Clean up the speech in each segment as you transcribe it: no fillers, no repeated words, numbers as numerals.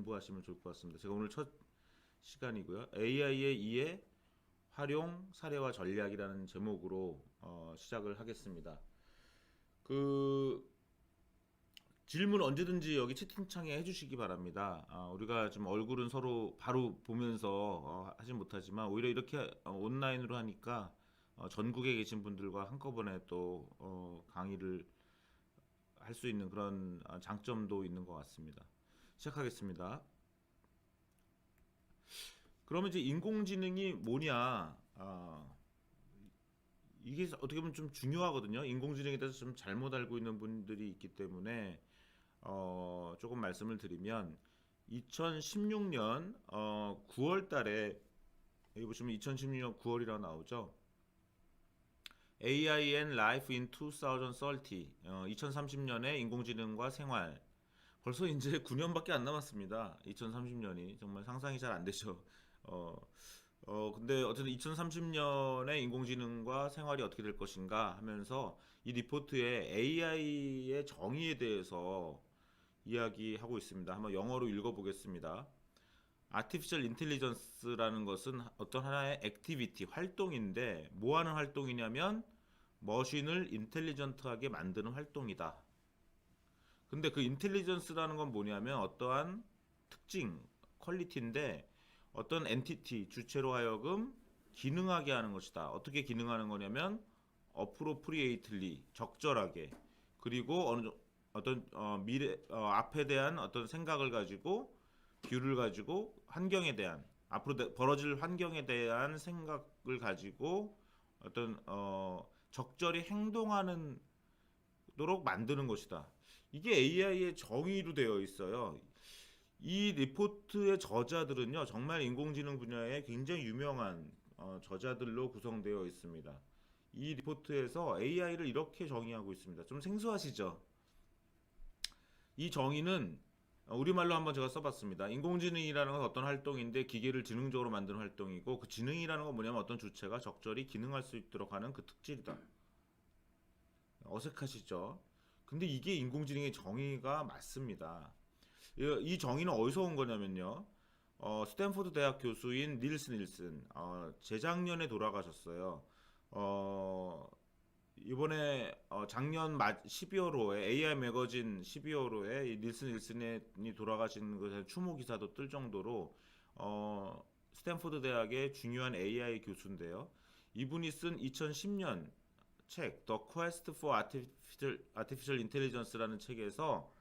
공부하시면 좋을 것 같습니다. 제가 오늘 첫 시간이고요. AI의 이해, 활용, 사례와 전략이라는 제목으로 시작을 하겠습니다. 그 질문 언제든지 여기 채팅창에 해주시기 바랍니다. 우리가 지금 얼굴은 서로 바로 보면서 하진 못하지만 오히려 이렇게 온라인으로 하니까 전국에 계신 분들과 한꺼번에 또 강의를 할 수 있는 그런 장점도 있는 것 같습니다. 시작하겠습니다. 그러면 이제 인공지능이 뭐냐? 이게 어떻게 보면 좀 중요하거든요. 인공지능에 대해서 좀 잘못 알고 있는 분들이 있기 때문에 조금 말씀을 드리면 2016년 9월 달에 여기 보시면 2016년 9월이라고 나오죠. AI and Life in 2030 2030년에 인공지능과 생활 벌써 이제 9년밖에 안 남았습니다. 2030년이 정말 상상이 잘 안 되죠. 근데 어쨌든 2030년에 인공지능과 생활이 어떻게 될 것인가 하면서 이 리포트에 AI의 정의에 대해서 이야기하고 있습니다. 한번 영어로 읽어보겠습니다. Artificial Intelligence라는 것은 어떤 하나의 액티비티, 활동인데 뭐 하는 활동이냐면 머신을 인텔리전트하게 만드는 활동이다. 근데 그 인텔리전스라는 건 뭐냐면 어떠한 특징, 퀄리티인데 어떤 엔티티, 주체로 하여금 기능하게 하는 것이다. 어떻게 기능하는 거냐면 appropriately, 적절하게, 그리고 어떤 미래, 앞에 대한 어떤 생각을 가지고 뷰를 가지고 환경에 대한 앞으로 벌어질 환경에 대한 생각을 가지고 어떤 적절히 행동하는 도록 만드는 것이다. 이게 AI의 정의로 되어 있어요. 이 리포트의 저자들은요, 정말 인공지능 분야에 굉장히 유명한 저자들로 구성되어 있습니다. 이 리포트에서 AI를 이렇게 정의하고 있습니다. 좀 생소하시죠? 이 정의는 우리말로 한번 제가 써봤습니다. 인공지능이라는 건 어떤 활동인데 기계를 지능적으로 만드는 활동이고 그 지능이라는 건 뭐냐면 어떤 주체가 적절히 기능할 수 있도록 하는 그 특질이다. 어색하시죠? 근데 이게 인공지능의 정의가 맞습니다. 이 정의는 어디서 온 거냐면요. 스탠포드 대학 교수인 닐슨, 재작년에 돌아가셨어요. 이번에 작년 12월호에 AI 매거진 12월호에 이 닐슨이 돌아가신 것에 추모 기사도 뜰 정도로 스탠포드 대학의 중요한 AI 교수인데요. 이분이 쓴 2010년 책 The Quest for Artificial Intelligence라는 책에서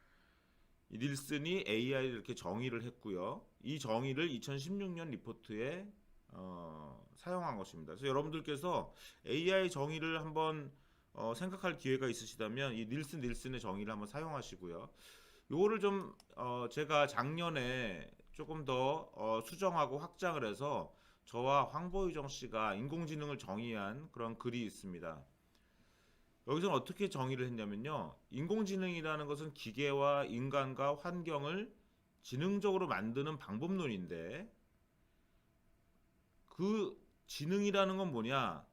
이 닐슨이 AI를 이렇게 정의를 했고요. 이 정의를 2016년 리포트에 사용한 것입니다. 그래서 여러분들께서 AI 정의를 한번 생각할 기회가 있으시다면 이 닐슨의 정의를 한번 사용하시고요. 요거를 좀 제가 작년에 조금 더 수정하고 확장을 해서 저와 황보유정 씨가 인공지능을 정의한 그런 글이 있습니다. 여기서는 어떻게 정의를 했냐면요. 인공지능이라는 것은 기계와 인간과 환경을 지능적으로 만드는 방법론인데 그 지능이라는 건 뭐냐?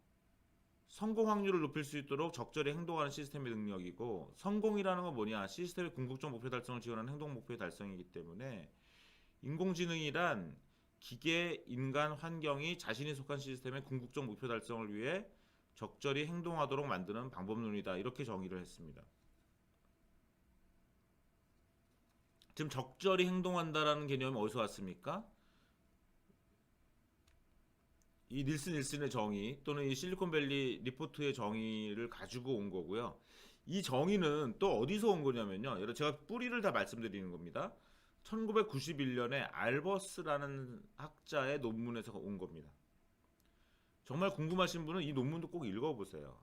성공 확률을 높일 수 있도록 적절히 행동하는 시스템의 능력이고 성공이라는 건 뭐냐? 시스템의 궁극적 목표 달성을 지원하는 행동 목표의 달성이기 때문에 인공지능이란 기계, 인간, 환경이 자신이 속한 시스템의 궁극적 목표 달성을 위해 적절히 행동하도록 만드는 방법론이다. 이렇게 정의를 했습니다. 지금 적절히 행동한다라는 개념이 어디서 왔습니까? 이 닐슨의 정의 또는 이 실리콘밸리 리포트의 정의를 가지고 온 거고요. 이 정의는 또 어디서 온 거냐면요. 제가 뿌리를 다 말씀드리는 겁니다. 1991년에 알버스라는 학자의 논문에서 온 겁니다. 정말 궁금하신 분은 이 논문도 꼭 읽어보세요.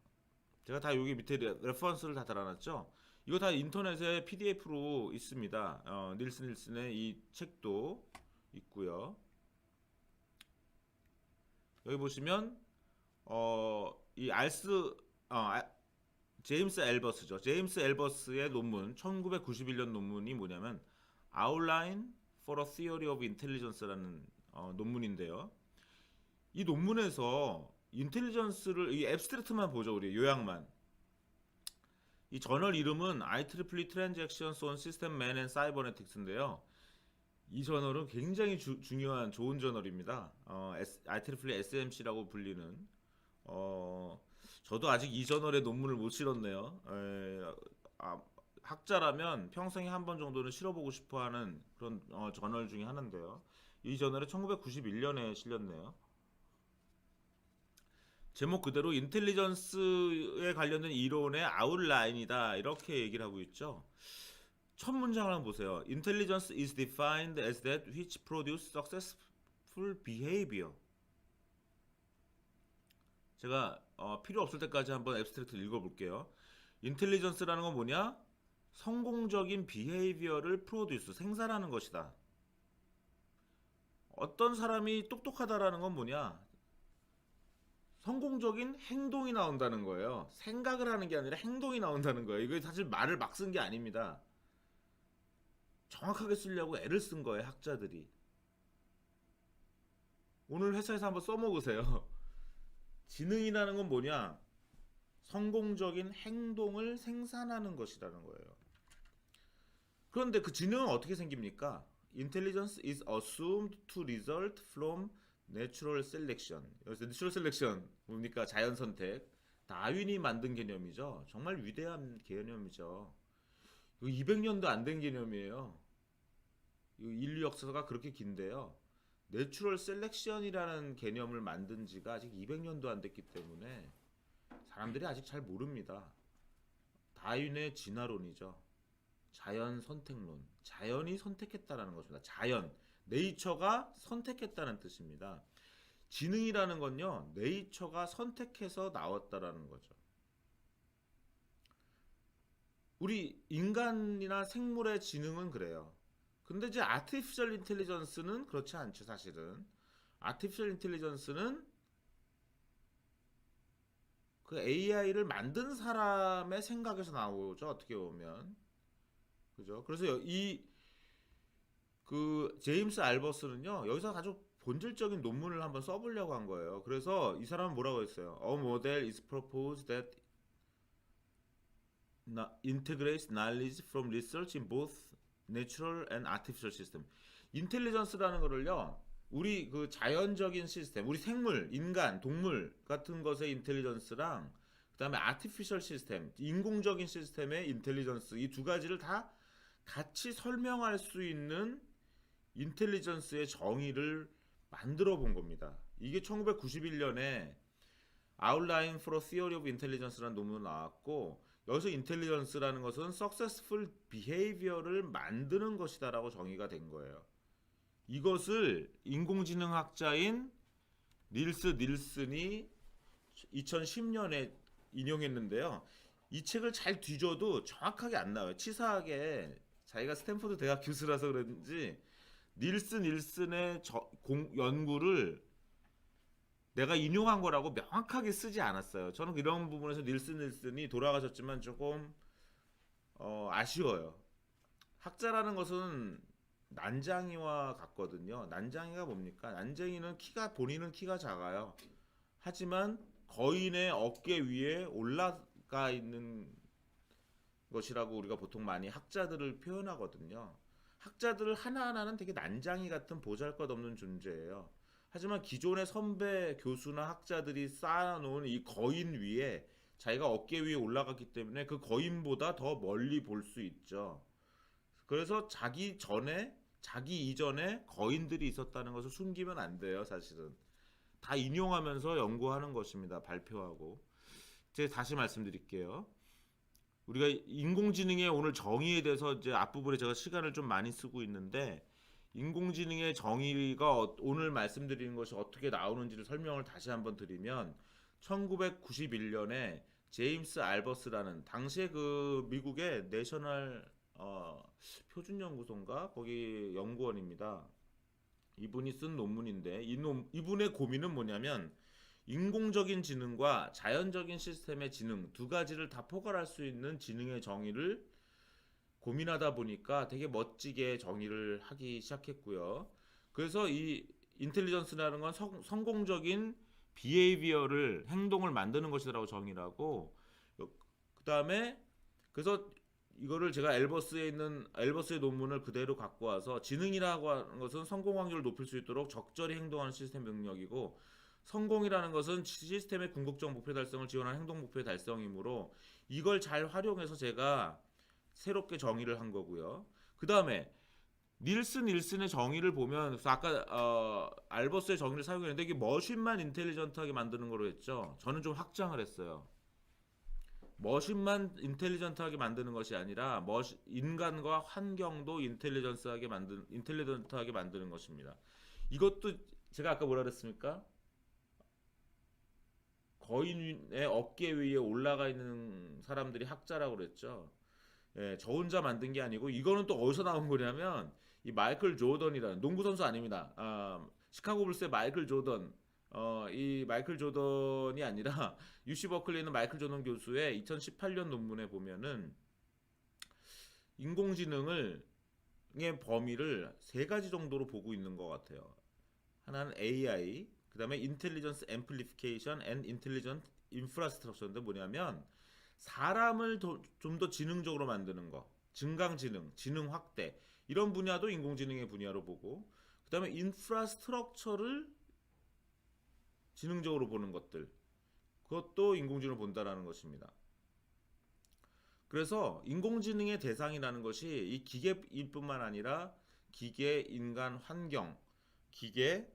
제가 다 여기 밑에 레퍼런스를 다 달아놨죠. 이거 다 인터넷에 PDF로 있습니다. 닐슨의 이 책도 있고요. 여기 보시면 이 제임스 엘버스죠. 제임스 엘버스의 논문 1991년 논문이 뭐냐면 Outline for a Theory of Intelligence라는 논문인데요. 이 논문에서 인텔리전스를 이 앱스트랙트만 보죠. 우리 요약만. 이 저널 이름은 IEEE Transactions on System Man and Cybernetics인데요. 이 저널은 굉장히 중요한 좋은 저널입니다. IEEE SMC라고 불리는 어, 저도 아직 이 저널에 논문을 못 실었네요. 아, 학자라면 평생에 한 번 정도는 실어보고 싶어하는 그런 저널 중에 하나인데요. 이 저널에 1991년에 실렸네요. 제목 그대로 인텔리전스에 관련된 이론의 아웃라인이다 이렇게 얘기를 하고 있죠. 첫 문장을 한번 보세요. Intelligence is defined as that which produce successful behavior. 제가 필요 없을 때까지 한번 앱스트랙트 읽어볼게요. 인텔리전스라는 건 뭐냐? 성공적인 비헤이비어를 프로듀스, 생산하는 것이다. 어떤 사람이 똑똑하다라는 건 뭐냐? 성공적인 행동이 나온다는 거예요. 생각을 하는 게 아니라 행동이 나온다는 거예요. 이거 사실 말을 막 쓴 게 아닙니다. 정확하게 쓰려고 애를 쓴 거예요, 학자들이. 오늘 회사에서 한번 써먹으세요. 지능이라는 건 뭐냐? 성공적인 행동을 생산하는 것이라는 거예요. 그런데 그 지능은 어떻게 생깁니까? Intelligence is assumed to result from natural selection. 여기서 natural selection 뭡니까? 자연 선택. 다윈이 만든 개념이죠. 정말 위대한 개념이죠. 이거 200년도 안 된 개념이에요. 이거 인류 역사가 그렇게 긴데요. 내추럴 셀렉션이라는 개념을 만든 지가 아직 200년도 안 됐기 때문에 사람들이 아직 잘 모릅니다. 다윈의 진화론이죠. 자연 선택론. 자연이 선택했다라는 것입니다. 자연, 네이처가 선택했다는 뜻입니다. 지능이라는 건요, 네이처가 선택해서 나왔다라는 거죠. 우리 인간이나 생물의 지능은 그래요. 근데 이제 아티피셜 인텔리전스는 그렇지 않죠, 사실은. 아티피셜 인텔리전스는 그 AI를 만든 사람의 생각에서 나오죠, 어떻게 보면. 그죠? 그래서 이 그 제임스 알버스는요, 여기서 아주 본질적인 논문을 한번 써보려고 한 거예요. 그래서 이 사람은 뭐라고 했어요? A model is proposed that integrates knowledge from research in both natural and artificial system. 인텔리전스라는 거를요, 우리 그 자연적인 시스템, 우리 생물, 인간, 동물 같은 것의 인텔리전스랑 그다음에 아티피셜 시스템, 인공적인 시스템의 인텔리전스, 이 두 가지를 다 같이 설명할 수 있는 인텔리전스의 정의를 만들어 본 겁니다. 이게 1991년에 Outline for a Theory of Intelligence라는 논문 나왔고, 여기서 인텔리전스라는 것은 Successful Behavior를 만드는 것이다라고 정의가 된 거예요. 이것을 인공지능학자인 닐스 닐슨이 2010년에 인용했는데요. 이 책을 잘 뒤져도 정확하게 안 나와요. 치사하게 자기가 스탠포드 대학 교수라서 그런지 닐스 닐슨의 연구를 내가 인용한 거라고 명확하게 쓰지 않았어요. 저는 이런 부분에서 닐스 닐슨이 돌아가셨지만 조금 아쉬워요. 학자라는 것은 난장이와 같거든요. 난장이가 뭡니까? 난쟁이는 본인은 키가 작아요. 하지만 거인의 어깨 위에 올라가 있는 것이라고 우리가 보통 많이 학자들을 표현하거든요. 학자들 하나하나는 되게 난장이 같은 보잘것없는 존재예요. 하지만 기존의 선배 교수나 학자들이 쌓아놓은 이 거인 위에 자기가 어깨 위에 올라갔기 때문에 그 거인보다 더 멀리 볼 수 있죠. 그래서 자기 이전에 거인들이 있었다는 것을 숨기면 안 돼요, 사실은. 다 인용하면서 연구하는 것입니다, 발표하고. 제가 다시 말씀드릴게요. 우리가 인공지능의 오늘 정의에 대해서 이제 앞부분에 제가 시간을 좀 많이 쓰고 있는데, 인공지능의 정의가 오늘 말씀드리는 것이 어떻게 나오는지를 설명을 다시 한번 드리면, 1991년에 제임스 알버스라는 당시에 그 미국의 내셔널 표준연구소인가 거기 연구원입니다. 이분이 쓴 논문인데 이분의 고민은 뭐냐면, 인공적인 지능과 자연적인 시스템의 지능 두 가지를 다 포괄할 수 있는 지능의 정의를 고민하다 보니까 되게 멋지게 정의를 하기 시작했고요. 그래서 이 인텔리전스라는 건 성공적인 비헤이비어를 행동을 만드는 것이라고 정의를 하고, 그 다음에 그래서 이거를 제가 엘버스의 논문을 그대로 갖고 와서 지능이라고 하는 것은 성공 확률을 높일 수 있도록 적절히 행동하는 시스템 능력이고 성공이라는 것은 시스템의 궁극적 목표 달성을 지원하는 행동 목표의 달성이므로 이걸 잘 활용해서 제가 새롭게 정의를 한 거고요. 그 다음에 닐슨의 정의를 보면 아까 알버스의 정의를 사용했는데 이게 머신만 인텔리전트하게 만드는 거로 했죠. 저는 좀 확장을 했어요. 머신만 인텔리전트하게 만드는 것이 아니라 인간과 환경도 인텔리전트하게 만드는 것입니다. 이것도 제가 아까 뭐라 그랬습니까? 거인의 어깨 위에 올라가 있는 사람들이 학자라고 그랬죠. 예, 저 혼자 만든 게 아니고 이거는 또 어디서 나온 거냐면 이 마이클 조던이라는 농구 선수 아닙니다. 시카고 불스의 마이클 조던. 이 마이클 조던이 아니라 UC 버클리 있는 마이클 조던 교수의 2018년 논문에 보면은 인공지능의 범위를 세 가지 정도로 보고 있는 것 같아요. 하나는 AI, 그 다음에 Intelligence Amplification and Intelligent Infrastructure인데 뭐냐면 사람을 좀 더 지능적으로 만드는 거, 증강지능, 지능 확대 이런 분야도 인공지능의 분야로 보고 그 다음에 인프라스트럭처를 지능적으로 보는 것들 그것도 인공지능을 본다라는 것입니다. 그래서 인공지능의 대상이라는 것이 이 기계일 뿐만 아니라 기계, 인간, 환경, 기계,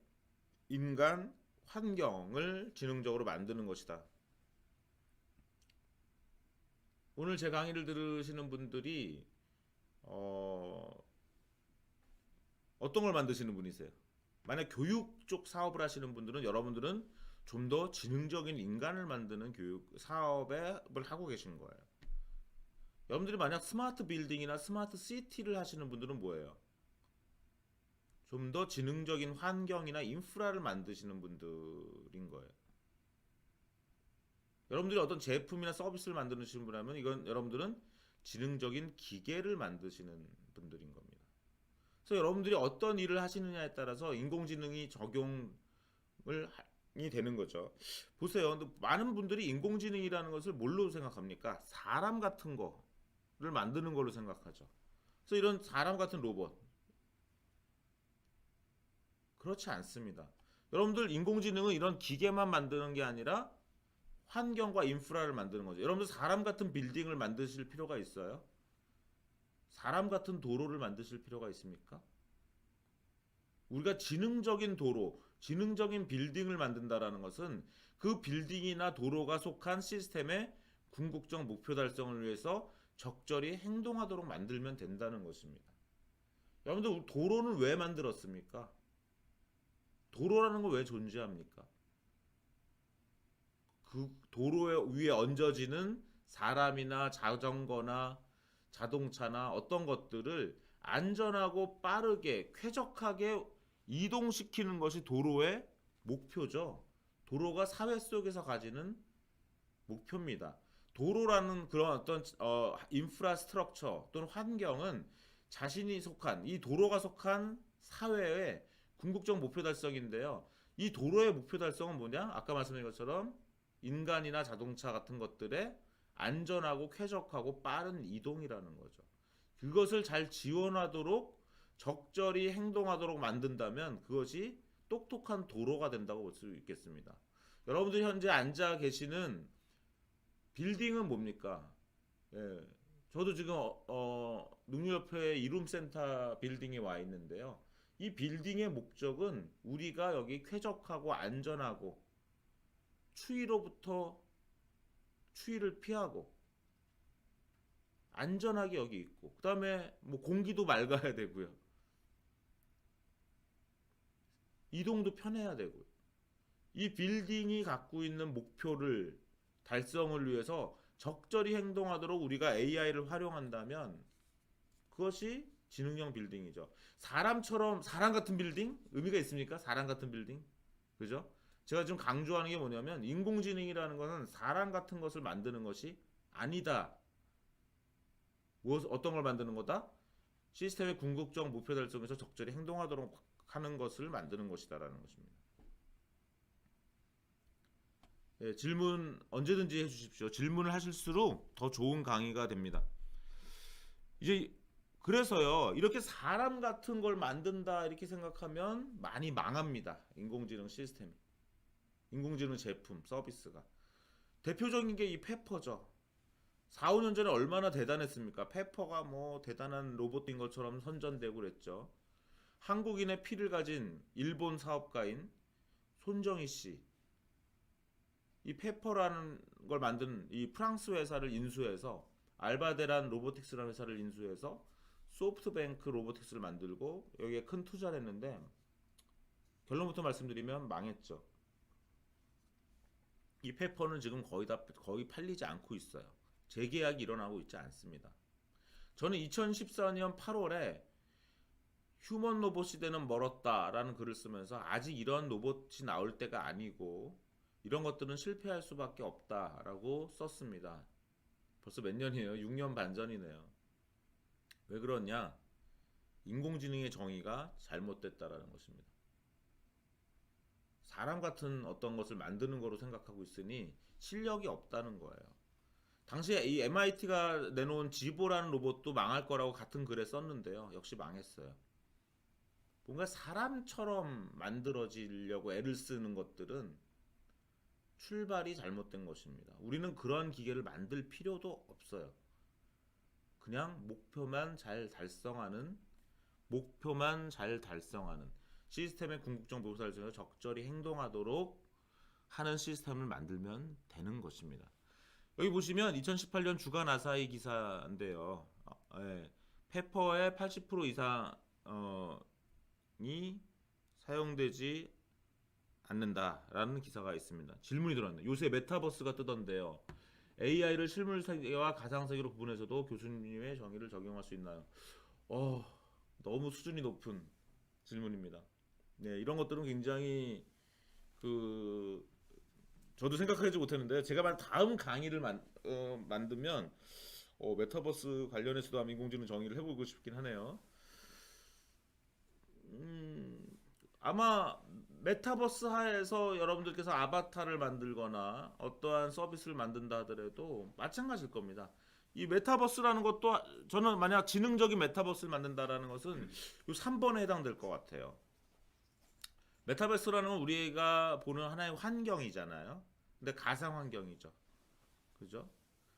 인간, 환경을 지능적으로 만드는 것이다. 오늘 제 강의를 들으시는 분들이 어떤 걸 만드시는 분이세요? 만약 교육 쪽 사업을 하시는 분들은 여러분들은 좀 더 지능적인 인간을 만드는 교육 사업을 하고 계신 거예요. 여러분들이 만약 스마트 빌딩이나 스마트 시티를 하시는 분들은 뭐예요? 좀 더 지능적인 환경이나 인프라를 만드시는 분들인 거예요. 여러분들이 어떤 제품이나 서비스를 만드시는 분이라면 이건 여러분들은 지능적인 기계를 만드시는 분들인 겁니다. 그래서 여러분들이 어떤 일을 하시느냐에 따라서 인공지능이 적용이 되는 거죠. 보세요. 근데 많은 분들이 인공지능이라는 것을 뭘로 생각합니까? 사람 같은 거를 만드는 걸로 생각하죠. 그래서 이런 사람 같은 로봇 그렇지 않습니다. 여러분들 인공지능은 이런 기계만 만드는 게 아니라 환경과 인프라를 만드는 거죠. 여러분들 사람 같은 빌딩을 만드실 필요가 있어요? 사람 같은 도로를 만드실 필요가 있습니까? 우리가 지능적인 도로, 지능적인 빌딩을 만든다라는 것은 그 빌딩이나 도로가 속한 시스템의 궁극적 목표 달성을 위해서 적절히 행동하도록 만들면 된다는 것입니다. 여러분들 도로는 왜 만들었습니까? 도로라는 건 왜 존재합니까? 그 도로 위에 얹어지는 사람이나 자전거나 자동차나 어떤 것들을 안전하고 빠르게 쾌적하게 이동시키는 것이 도로의 목표죠. 도로가 사회 속에서 가지는 목표입니다. 도로라는 그런 어떤 인프라스트럭처 또는 환경은 자신이 속한 이 도로가 속한 사회의 궁극적 목표 달성인데요. 이 도로의 목표 달성은 뭐냐? 아까 말씀드린 것처럼 인간이나 자동차 같은 것들의 안전하고 쾌적하고 빠른 이동이라는 거죠. 그것을 잘 지원하도록 적절히 행동하도록 만든다면 그것이 똑똑한 도로가 된다고 볼 수 있겠습니다. 여러분들 현재 앉아 계시는 빌딩은 뭡니까? 예, 저도 지금 능률협회 이룸센터 빌딩에 와 있는데요. 이 빌딩의 목적은 우리가 여기 쾌적하고 안전하고 추위를 피하고 안전하게 여기 있고 그 다음에 뭐 공기도 맑아야 되고요. 이동도 편해야 되고요. 이 빌딩이 갖고 있는 목표를 달성을 위해서 적절히 행동하도록 우리가 AI를 활용한다면 그것이 지능형 빌딩이죠. 사람처럼 사람 같은 빌딩? 의미가 있습니까? 사람 같은 빌딩? 그죠? 제가 지금 강조하는 게 뭐냐면 인공지능이라는 것은 사람 같은 것을 만드는 것이 아니다. 어떤 걸 만드는 거다? 시스템의 궁극적 목표 달성에서 적절히 행동하도록 하는 것을 만드는 것이다라는 것입니다. 예, 질문 언제든지 해주십시오. 질문을 하실수록 더 좋은 강의가 됩니다. 이제 그래서요, 이렇게 사람 같은 걸 만든다 이렇게 생각하면 많이 망합니다. 인공지능 시스템이, 인공지능 제품, 서비스가. 대표적인 게 이 페퍼죠. 4, 5년 전에 얼마나 대단했습니까? 페퍼가 뭐 대단한 로봇인 것처럼 선전되고 그랬죠. 한국인의 피를 가진 일본 사업가인 손정희 씨, 이 페퍼라는 걸 만든 이 프랑스 회사를 인수해서, 알바데란 로보틱스라는 회사를 인수해서 소프트뱅크 로보틱스를 만들고 여기에 큰 투자를 했는데, 결론부터 말씀드리면 망했죠. 이 페퍼는 지금 거의 팔리지 않고 있어요. 재계약이 일어나고 있지 않습니다. 저는 2014년 8월에 휴먼 로봇 시대는 멀었다라는 글을 쓰면서, 아직 이런 로봇이 나올 때가 아니고 이런 것들은 실패할 수밖에 없다라고 썼습니다. 벌써 몇 년이에요? 6년 반 전이네요. 왜 그러냐? 인공지능의 정의가 잘못됐다라는 것입니다. 사람 같은 어떤 것을 만드는 거로 생각하고 있으니 실력이 없다는 거예요. 당시에 이 MIT가 내놓은 지보라는 로봇도 망할 거라고 같은 글에 썼는데요. 역시 망했어요. 뭔가 사람처럼 만들어지려고 애를 쓰는 것들은 출발이 잘못된 것입니다. 우리는 그런 기계를 만들 필요도 없어요. 그냥 목표만 잘 달성하는 시스템의 궁극적 노사를 통해 적절히 행동하도록 하는 시스템을 만들면 되는 것입니다. 여기 보시면 2018년 주간 아사히 기사인데요. 예, 페퍼의 80% 이상이 사용되지 않는다라는 기사가 있습니다. 질문이 들어왔네요. 요새 메타버스가 뜨던데요. AI를 실물세계와 가상세계로 구분해서도 교수님의 정의를 적용할 수 있나요? 어, 너무 수준이 높은 질문입니다. 네, 이런 것들은 굉장히 그 저도 생각하지 못했는데, 제가 만약 다음 강의를 만들면 메타버스 관련해서도 한번 인공지능 정의를 해보고 싶긴 하네요. 아마 메타버스 하에서 여러분들께서 아바타를 만들거나 어떠한 서비스를 만든다 하더라도 마찬가지일 겁니다. 이 메타버스라는 것도, 저는 만약 지능적인 메타버스를 만든다라는 것은 이 3번에 해당될 것 같아요. 메타버스라는 건 우리가 보는 하나의 환경이잖아요. 근데 가상 환경이죠. 그죠?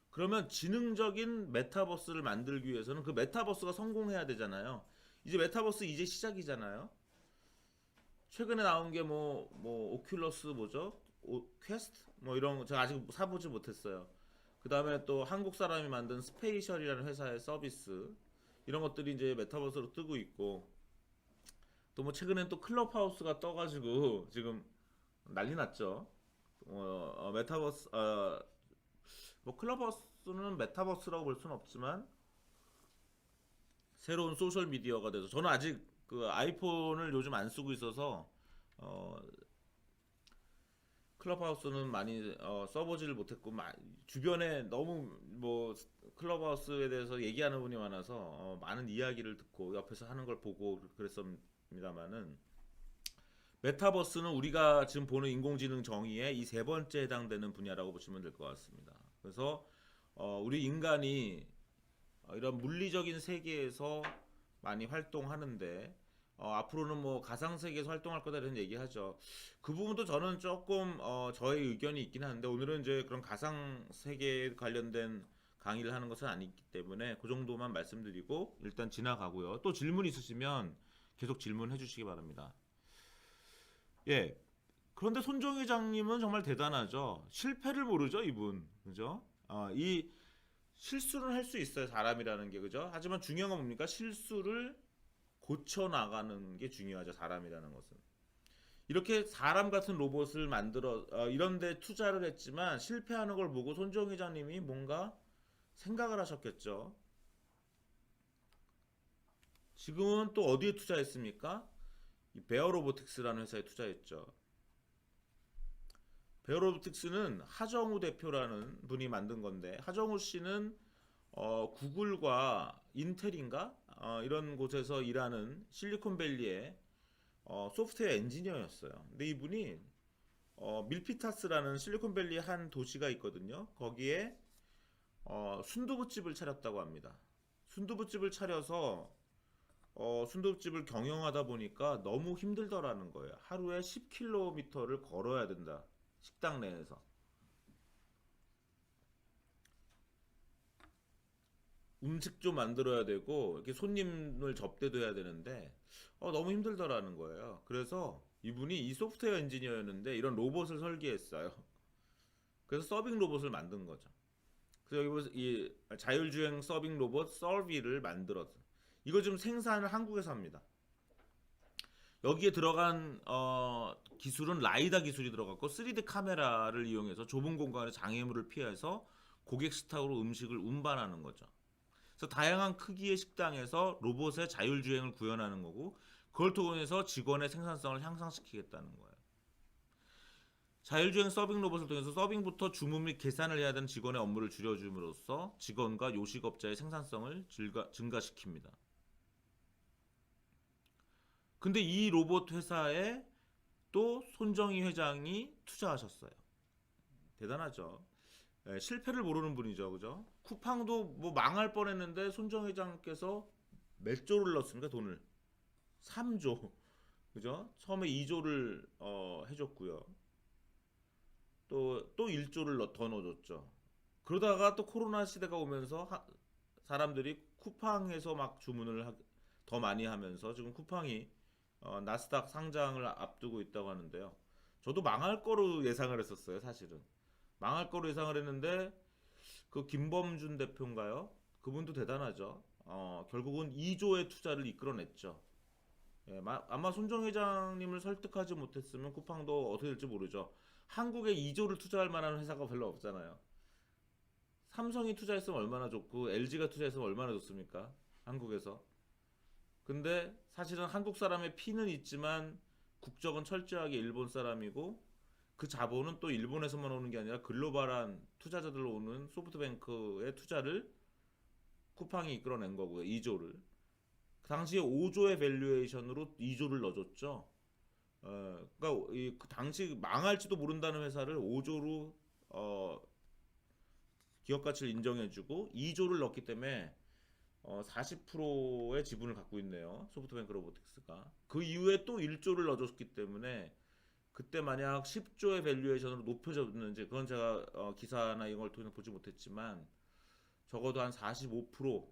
그러면 지능적인 메타버스를 만들기 위해서는 그 메타버스가 성공해야 되잖아요. 이제 메타버스 이제 시작이잖아요. 최근에 나온 게 오큘러스 뭐죠? 퀘스트? 뭐 이런 거 제가 아직 사보지 못했어요. 그 다음에 또 한국 사람이 만든 스페이셜이라는 회사의 서비스, 이런 것들이 이제 메타버스로 뜨고 있고, 또 뭐 최근엔 또 클럽하우스가 떠가지고 지금 난리 났죠. 메타버스, 뭐 클럽하우스는 메타버스라고 볼 수는 없지만 새로운 소셜 미디어가 돼서, 저는 아직 그 아이폰을 요즘 안 쓰고 있어서 어, 클럽하우스는 많이 써보지를 못했고, 주변에 너무 뭐 클럽하우스에 대해서 얘기하는 분이 많아서 많은 이야기를 듣고 옆에서 하는 걸 보고 그랬습니다만은, 메타버스는 우리가 지금 보는 인공지능 정의의 이 세 번째 해당되는 분야라고 보시면 될 것 같습니다. 그래서 우리 인간이 이런 물리적인 세계에서 많이 활동하는데, 앞으로는 뭐 가상 세계에서 활동할 거다 이런 얘기하죠. 그 부분도 저는 조금 저의 의견이 있긴 한데, 오늘은 이제 그런 가상 세계 관련된 강의를 하는 것은 아니기 때문에 그 정도만 말씀드리고 일단 지나가고요. 또 질문 있으시면 계속 질문해 주시기 바랍니다. 예. 그런데 손정 회장님은 정말 대단하죠. 실패를 모르죠, 이분. 그죠? 이 실수를 할 수 있어요, 사람이라는 게. 그죠? 하지만 중요한 건 뭡니까? 실수를 고쳐 나가는 게 중요하죠, 사람이라는 것은. 이렇게 사람 같은 로봇을 만들어 이런 데 투자를 했지만 실패하는 걸 보고 손정 회장님이 뭔가 생각을 하셨겠죠. 지금은 또 어디에 투자했습니까? 이 베어로보틱스라는 회사에 투자했죠. 베어로보틱스는 하정우 대표라는 분이 만든 건데, 하정우 씨는 구글과 인텔인가 이런 곳에서 일하는 실리콘밸리의 소프트웨어 엔지니어였어요. 근데 이분이 밀피타스라는 실리콘밸리의 한 도시가 있거든요. 거기에 순두부집을 차렸다고 합니다. 순두부집을 차려서 순두부집을 경영하다 보니까 너무 힘들더라는 거예요. 하루에 10km를 걸어야 된다. 식당 내에서. 음식도 만들어야 되고 이렇게 손님을 접대도 해야 되는데 너무 힘들더라는 거예요. 그래서 이분이 이 소프트웨어 엔지니어였는데 이런 로봇을 설계했어요. 그래서 서빙 로봇을 만든 거죠. 그래서 여기 보세요. 이 자율주행 서빙 로봇 썰비를 만들었어요. 이거 지금 생산을 한국에서 합니다. 여기에 들어간 기술은 라이다 기술이 들어갔고 3D 카메라를 이용해서 좁은 공간에 장애물을 피해서 고객 식탁으로 음식을 운반하는 거죠. 그래서 다양한 크기의 식당에서 로봇의 자율주행을 구현하는 거고 그걸 통해서 직원의 생산성을 향상시키겠다는 거예요. 자율주행 서빙 로봇을 통해서 서빙부터 주문 및 계산을 해야 되는 직원의 업무를 줄여줌으로써 직원과 요식업자의 생산성을 증가시킵니다. 근데 이 로봇 회사에 또 손정희 회장이 투자하셨어요. 대단하죠. 실패를 모르는 분이죠, 그죠? 쿠팡도 뭐 망할 뻔했는데 손정 회장께서 몇 조를 넣었습니까? 돈을 3조, 그죠? 처음에 2조를 해줬고요. 또 1조를 더 넣어줬죠. 그러다가 또 코로나 시대가 오면서 사람들이 쿠팡에서 막 더 많이 하면서 지금 쿠팡이 나스닥 상장을 앞두고 있다고 하는데요. 저도 망할 거로 예상을 했었어요, 사실은. 망할 거로 예상을 했는데 그 김범준 대표인가요? 그분도 대단하죠. 결국은 2조의 투자를 이끌어냈죠. 예, 아마 손정 회장님을 설득하지 못했으면 쿠팡도 어떻게 될지 모르죠. 한국에 2조를 투자할 만한 회사가 별로 없잖아요. 삼성이 투자했으면 얼마나 좋고 LG가 투자했으면 얼마나 좋습니까? 한국에서. 근데 사실은 한국 사람의 피는 있지만 국적은 철저하게 일본 사람이고 그 자본은 또 일본에서만 오는 게 아니라 글로벌한 투자자들로 오는 소프트뱅크의 투자를 쿠팡이 이끌어낸 거고요. 2조를. 그 당시에 5조의 밸류에이션으로 2조를 넣어줬죠. 그러니까 그 당시 망할지도 모른다는 회사를 5조로 기업 가치를 인정해주고 2조를 넣었기 때문에 40%의 지분을 갖고 있네요. 소프트뱅크 로보틱스가. 그 이후에 또 1조를 넣어줬기 때문에 그때 만약 10조의 밸류에이션으로 높여졌는지 그건 제가 기사나 이런 걸 통해서 보지 못했지만 적어도 한 45%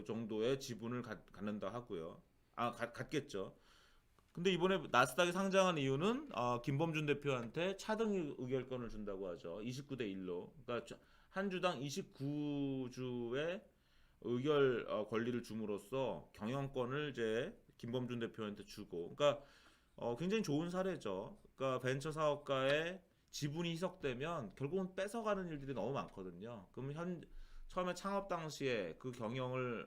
정도의 지분을 갖는다 하고요. 갖겠죠. 근데 이번에 나스닥에 상장한 이유는 김범준 대표한테 차등 의결권을 준다고 하죠. 29대 1로. 그러니까 한 주당 29주의 의결 권리를 줌으로써 경영권을 이제 김범준 대표한테 주고. 그러니까 굉장히 좋은 사례죠. 그러니까 벤처 사업가의 지분이 희석되면 결국은 뺏어가는 일들이 너무 많거든요. 그럼 처음에 창업 당시에 그 경영을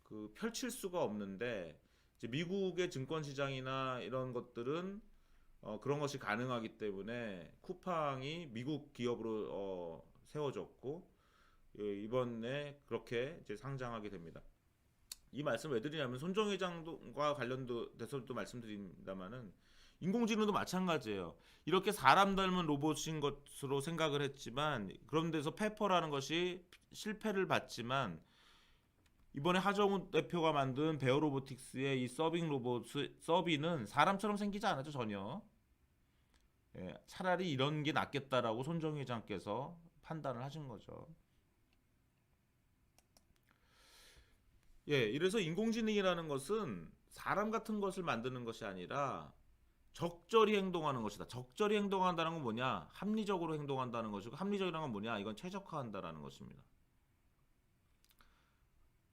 그 펼칠 수가 없는데 이제 미국의 증권 시장이나 이런 것들은 그런 것이 가능하기 때문에 쿠팡이 미국 기업으로 세워졌고 이번에 그렇게 이제 상장하게 됩니다. 이 말씀 왜 드리냐면 손정 회장과 관련돼서도 말씀드립니다만은 인공지능도 마찬가지예요. 이렇게 사람 닮은 로봇인 것으로 생각을 했지만 그런 데서 페퍼라는 것이 실패를 봤지만 이번에 하정우 대표가 만든 베어로보틱스의 이 서빙 로봇 서비는 사람처럼 생기지 않았죠 전혀. 예, 차라리 이런 게 낫겠다라고 손정 회장께서 판단을 하신 거죠. 예, 이래서 인공지능이라는 것은 사람 같은 것을 만드는 것이 아니라 적절히 행동하는 것이다. 적절히 행동한다는 건 뭐냐? 합리적으로 행동한다는 것이고 합리적이라는 건 뭐냐? 이건 최적화한다라는 것입니다.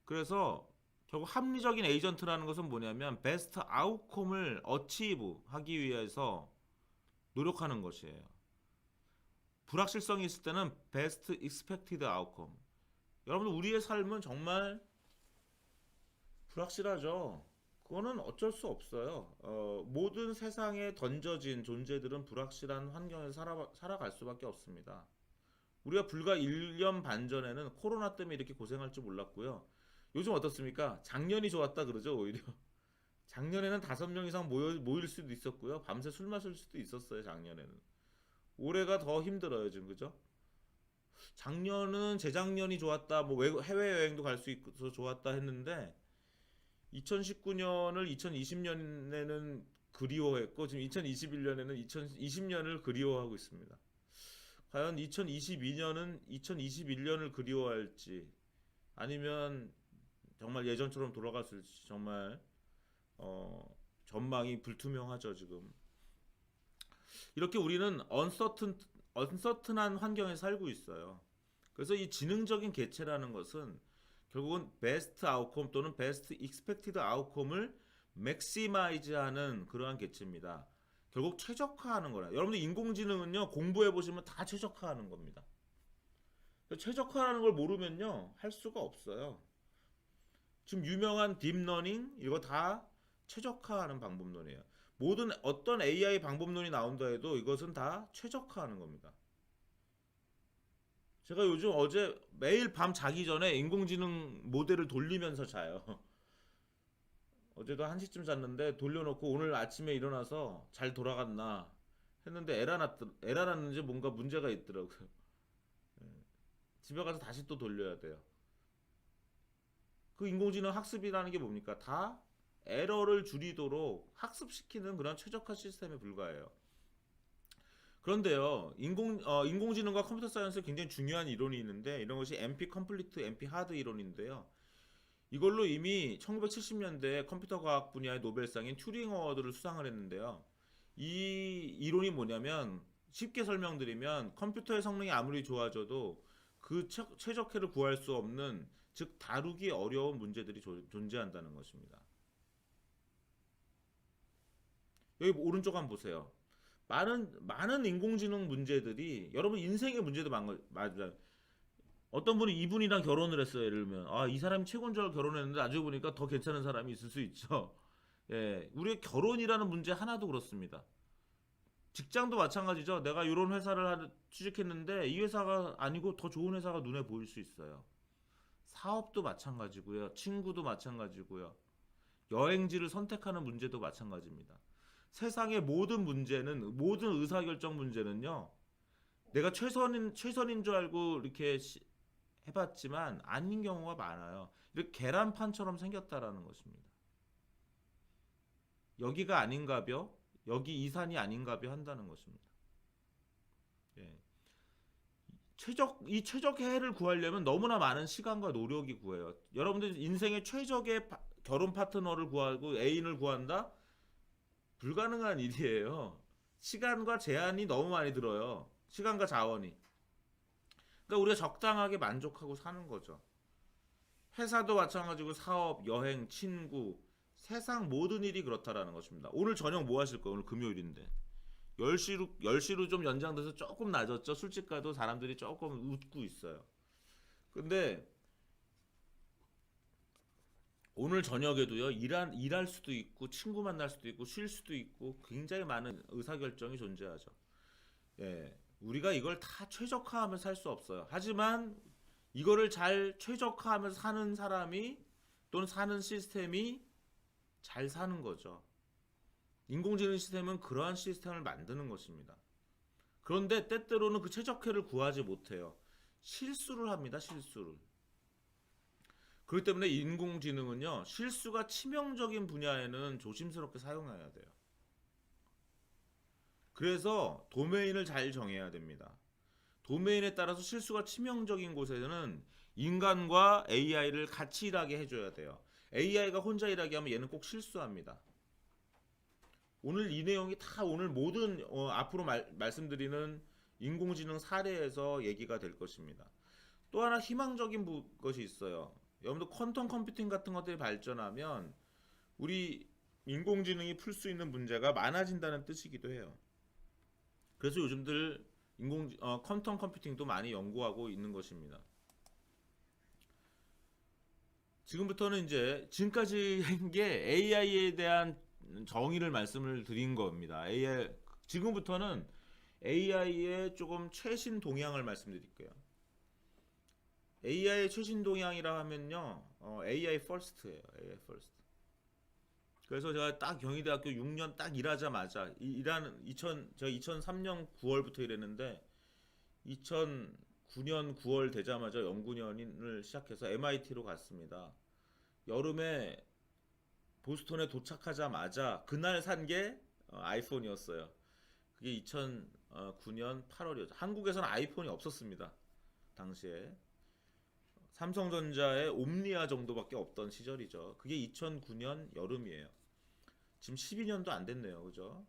그래서 결국 합리적인 에이전트라는 것은 뭐냐면 베스트 아웃컴을 어치브 하기 위해서 노력하는 것이에요. 불확실성이 있을 때는 베스트 익스펙티드 아웃컴. 여러분 우리의 삶은 정말 불확실하죠. 그거는 어쩔 수 없어요. 모든 세상에 던져진 존재들은 불확실한 환경에서 살아갈 수밖에 없습니다. 우리가 불과 1년 반 전에는 코로나 때문에 이렇게 고생할 줄 몰랐고요. 요즘 어떻습니까? 작년이 좋았다 그러죠, 오히려. 작년에는 5명 이상 모일 수도 있었고요. 밤새 술 마실 수도 있었어요, 작년에는. 올해가 더 힘들어요, 지금, 그죠? 작년은 재작년이 좋았다, 뭐 해외 여행도 갈 수 있어서 좋았다 했는데 2019년을 2020년에는 그리워했고 지금 2021년에는 2020년을 그리워하고 있습니다. 과연 2022년은 2021년을 그리워할지 아니면 정말 예전처럼 돌아갔을지 정말 전망이 불투명하죠 지금. 이렇게 우리는 언서튼한 환경에 살고 있어요. 그래서 이 지능적인 개체라는 것은 결국은 베스트 아웃컴 또는 베스트 익스펙티드 아웃컴을 맥시마이즈하는 그러한 개체입니다. 결국 최적화하는 거라. 여러분들 인공지능은요 공부해 보시면 다 최적화하는 겁니다. 최적화라는 걸 모르면요 할 수가 없어요. 지금 유명한 딥러닝 이거 다 최적화하는 방법론이에요. 모든 어떤 AI 방법론이 나온다 해도 이것은 다 최적화하는 겁니다. 제가 요즘 어제 매일 밤 자기 전에 인공지능 모델을 돌리면서 자요. 어제도 1시쯤 잤는데 돌려놓고 오늘 아침에 일어나서 잘 돌아갔나 했는데 에라 났는지 뭔가 문제가 있더라고요. 집에 가서 다시 또 돌려야 돼요. 그 인공지능 학습이라는 게 뭡니까? 다 에러를 줄이도록 학습시키는 그런 최적화 시스템에 불과해요. 그런데요, 인공지능과 컴퓨터 사이언스에 굉장히 중요한 이론이 있는데 이런 것이 NP 컴플리트, NP 하드 이론인데요. 이걸로 이미 1970년대 컴퓨터 과학 분야의 노벨상인 튜링 어워드를 수상을 했는데요. 이 이론이 뭐냐면 쉽게 설명드리면 컴퓨터의 성능이 아무리 좋아져도 그 최적화를 구할 수 없는 즉 다루기 어려운 문제들이 존재한다는 것입니다. 여기 오른쪽 한번 보세요. 많은 인공지능 문제들이 여러분 인생의 문제도 맞아요. 어떤 분이 이분이랑 결혼을 했어요. 예를 들면 이 사람이 최고인 줄 알고 결혼했는데 나중에 보니까 더 괜찮은 사람이 있을 수 있죠. 예, 우리의 결혼이라는 문제 하나도 그렇습니다. 직장도 마찬가지죠. 내가 이런 회사를 취직했는데 이 회사가 아니고 더 좋은 회사가 눈에 보일 수 있어요. 사업도 마찬가지고요. 친구도 마찬가지고요. 여행지를 선택하는 문제도 마찬가지입니다. 세상의 모든 문제는 모든 의사결정 문제는요. 내가 최선인 줄 알고 이렇게 해봤지만 아닌 경우가 많아요. 이렇게 계란판처럼 생겼다라는 것입니다. 여기가 아닌가벼? 여기 이 산이 아닌가벼 한다는 것입니다. 예. 이 최적의 를 구하려면 너무나 많은 시간과 노력이 구해요. 여러분들 인생의 최적의 결혼 파트너를 구하고 애인을 구한다? 불가능한 일이에요. 시간과 제한이 너무 많이 들어요. 시간과 자원이. 그러니까 우리가 적당하게 만족하고 사는 거죠. 회사도 마찬가지고 사업, 여행, 친구, 세상 모든 일이 그렇다라는 것입니다. 오늘 저녁 뭐 하실 거예요? 오늘 금요일인데. 10시로 좀 연장돼서 조금 낮았죠. 술집 가도 사람들이 조금 웃고 있어요. 근데 오늘 저녁에도요. 일할 수도 있고 친구 만날 수도 있고 쉴 수도 있고 굉장히 많은 의사결정이 존재하죠. 예. 우리가 이걸 다 최적화하면 살 수 없어요. 하지만 이거를 잘 최적화하면서 사는 사람이 또는 사는 시스템이 잘 사는 거죠. 인공지능 시스템은 그러한 시스템을 만드는 것입니다. 그런데 때때로는 그 최적화를 구하지 못해요. 실수를 합니다. 실수를. 그렇기 때문에 인공지능은요. 실수가 치명적인 분야에는 조심스럽게 사용해야 돼요. 그래서 도메인을 잘 정해야 됩니다. 도메인에 따라서 실수가 치명적인 곳에는 인간과 AI를 같이 일하게 해줘야 돼요. AI가 혼자 일하게 하면 얘는 꼭 실수합니다. 오늘 이 내용이 다 오늘 모든 앞으로 말씀드리는 인공지능 사례에서 얘기가 될 것입니다. 또 하나 희망적인 것이 있어요. 여러분들 퀀텀 컴퓨팅 같은 것들이 발전하면 우리 인공지능이 풀 수 있는 문제가 많아진다는 뜻이기도 해요. 그래서 요즘들 퀀텀 컴퓨팅도 많이 연구하고 있는 것입니다. 지금부터는 이제 지금까지 한 게 AI에 대한 정의를 말씀을 드린 겁니다. 지금부터는 AI의 조금 최신 동향을 말씀드릴게요. AI의 최신 동향이라 하면요, AI first예요. AI first. 그래서 제가 딱 경희대학교 6년 딱 일하자마자 제가 2003년 9월부터 일했는데 2000 9년 9월 되자마자 연구년을 시작해서 MIT로 갔습니다. 여름에 보스턴에 도착하자마자 그날 산 게 아이폰이었어요. 그게 2009년 8월이었죠. 한국에서는 아이폰이 없었습니다. 당시에 삼성전자의 옴니아 정도밖에 없던 시절이죠. 그게 2009년 여름이에요. 지금 12년도 안 됐네요. 그죠?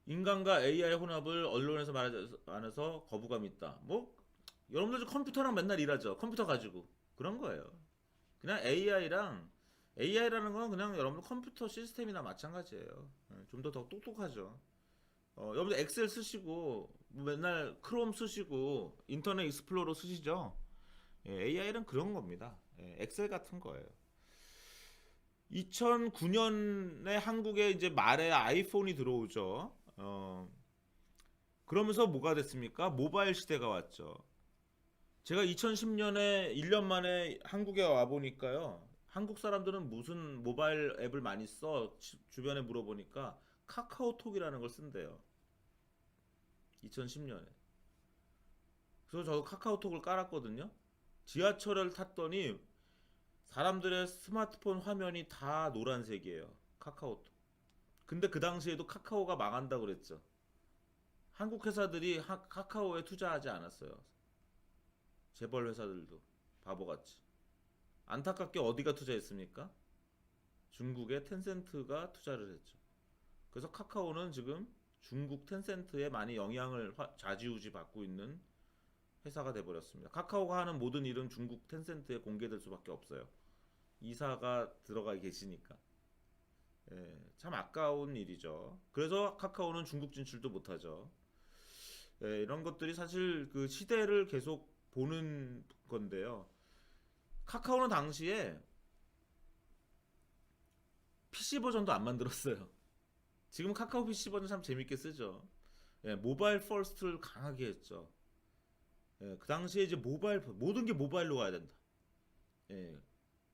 인간과 AI 혼합을 언론에서 말해서 거부감 있다. 뭐 여러분들 컴퓨터랑 맨날 일하죠. 컴퓨터 가지고 그런 거예요. 그냥 AI라는 건 그냥 여러분들 컴퓨터 시스템이나 마찬가지예요. 좀 더 똑똑하죠. 여러분들 엑셀 쓰시고 뭐 맨날 크롬 쓰시고 인터넷 익스플로러 쓰시죠. AI는 그런 겁니다. 엑셀 같은 거예요. 2009년에 한국에 이제 말에 아이폰이 들어오죠. 그러면서 뭐가 됐습니까? 모바일 시대가 왔죠. 제가 2010년에 1년 만에 한국에 와 보니까요. 한국 사람들은 무슨 모바일 앱을 많이 써? 주변에 물어보니까 카카오톡이라는 걸 쓴대요. 2010년에. 그래서 저도 카카오톡을 깔았거든요. 지하철을 탔더니 사람들의 스마트폰 화면이 다 노란색이에요. 카카오톡. 근데 그 당시에도 카카오가 망한다고 그랬죠. 한국 회사들이 카카오에 투자하지 않았어요. 재벌 회사들도 바보같이. 안타깝게 어디가 투자했습니까? 중국의 텐센트가 투자를 했죠. 그래서 카카오는 지금 중국 텐센트에 많이 영향을 좌지우지 받고 있는 회사가 돼버렸습니다. 카카오가 하는 모든 일은 중국 텐센트에 공개될 수밖에 없어요. 이사가 들어가 계시니까. 참 아까운 일이죠. 그래서 카카오는 중국 진출도 못하죠. 이런 것들이 사실 그 시대를 계속 보는 건데요. 카카오는 당시에 PC 버전도 안 만들었어요. 지금 카카오 PC 버전 참 재밌게 쓰죠. 모바일 퍼스트를 강하게 했죠. 그 당시에 이제 모든 게 모바일로 가야 된다. 예,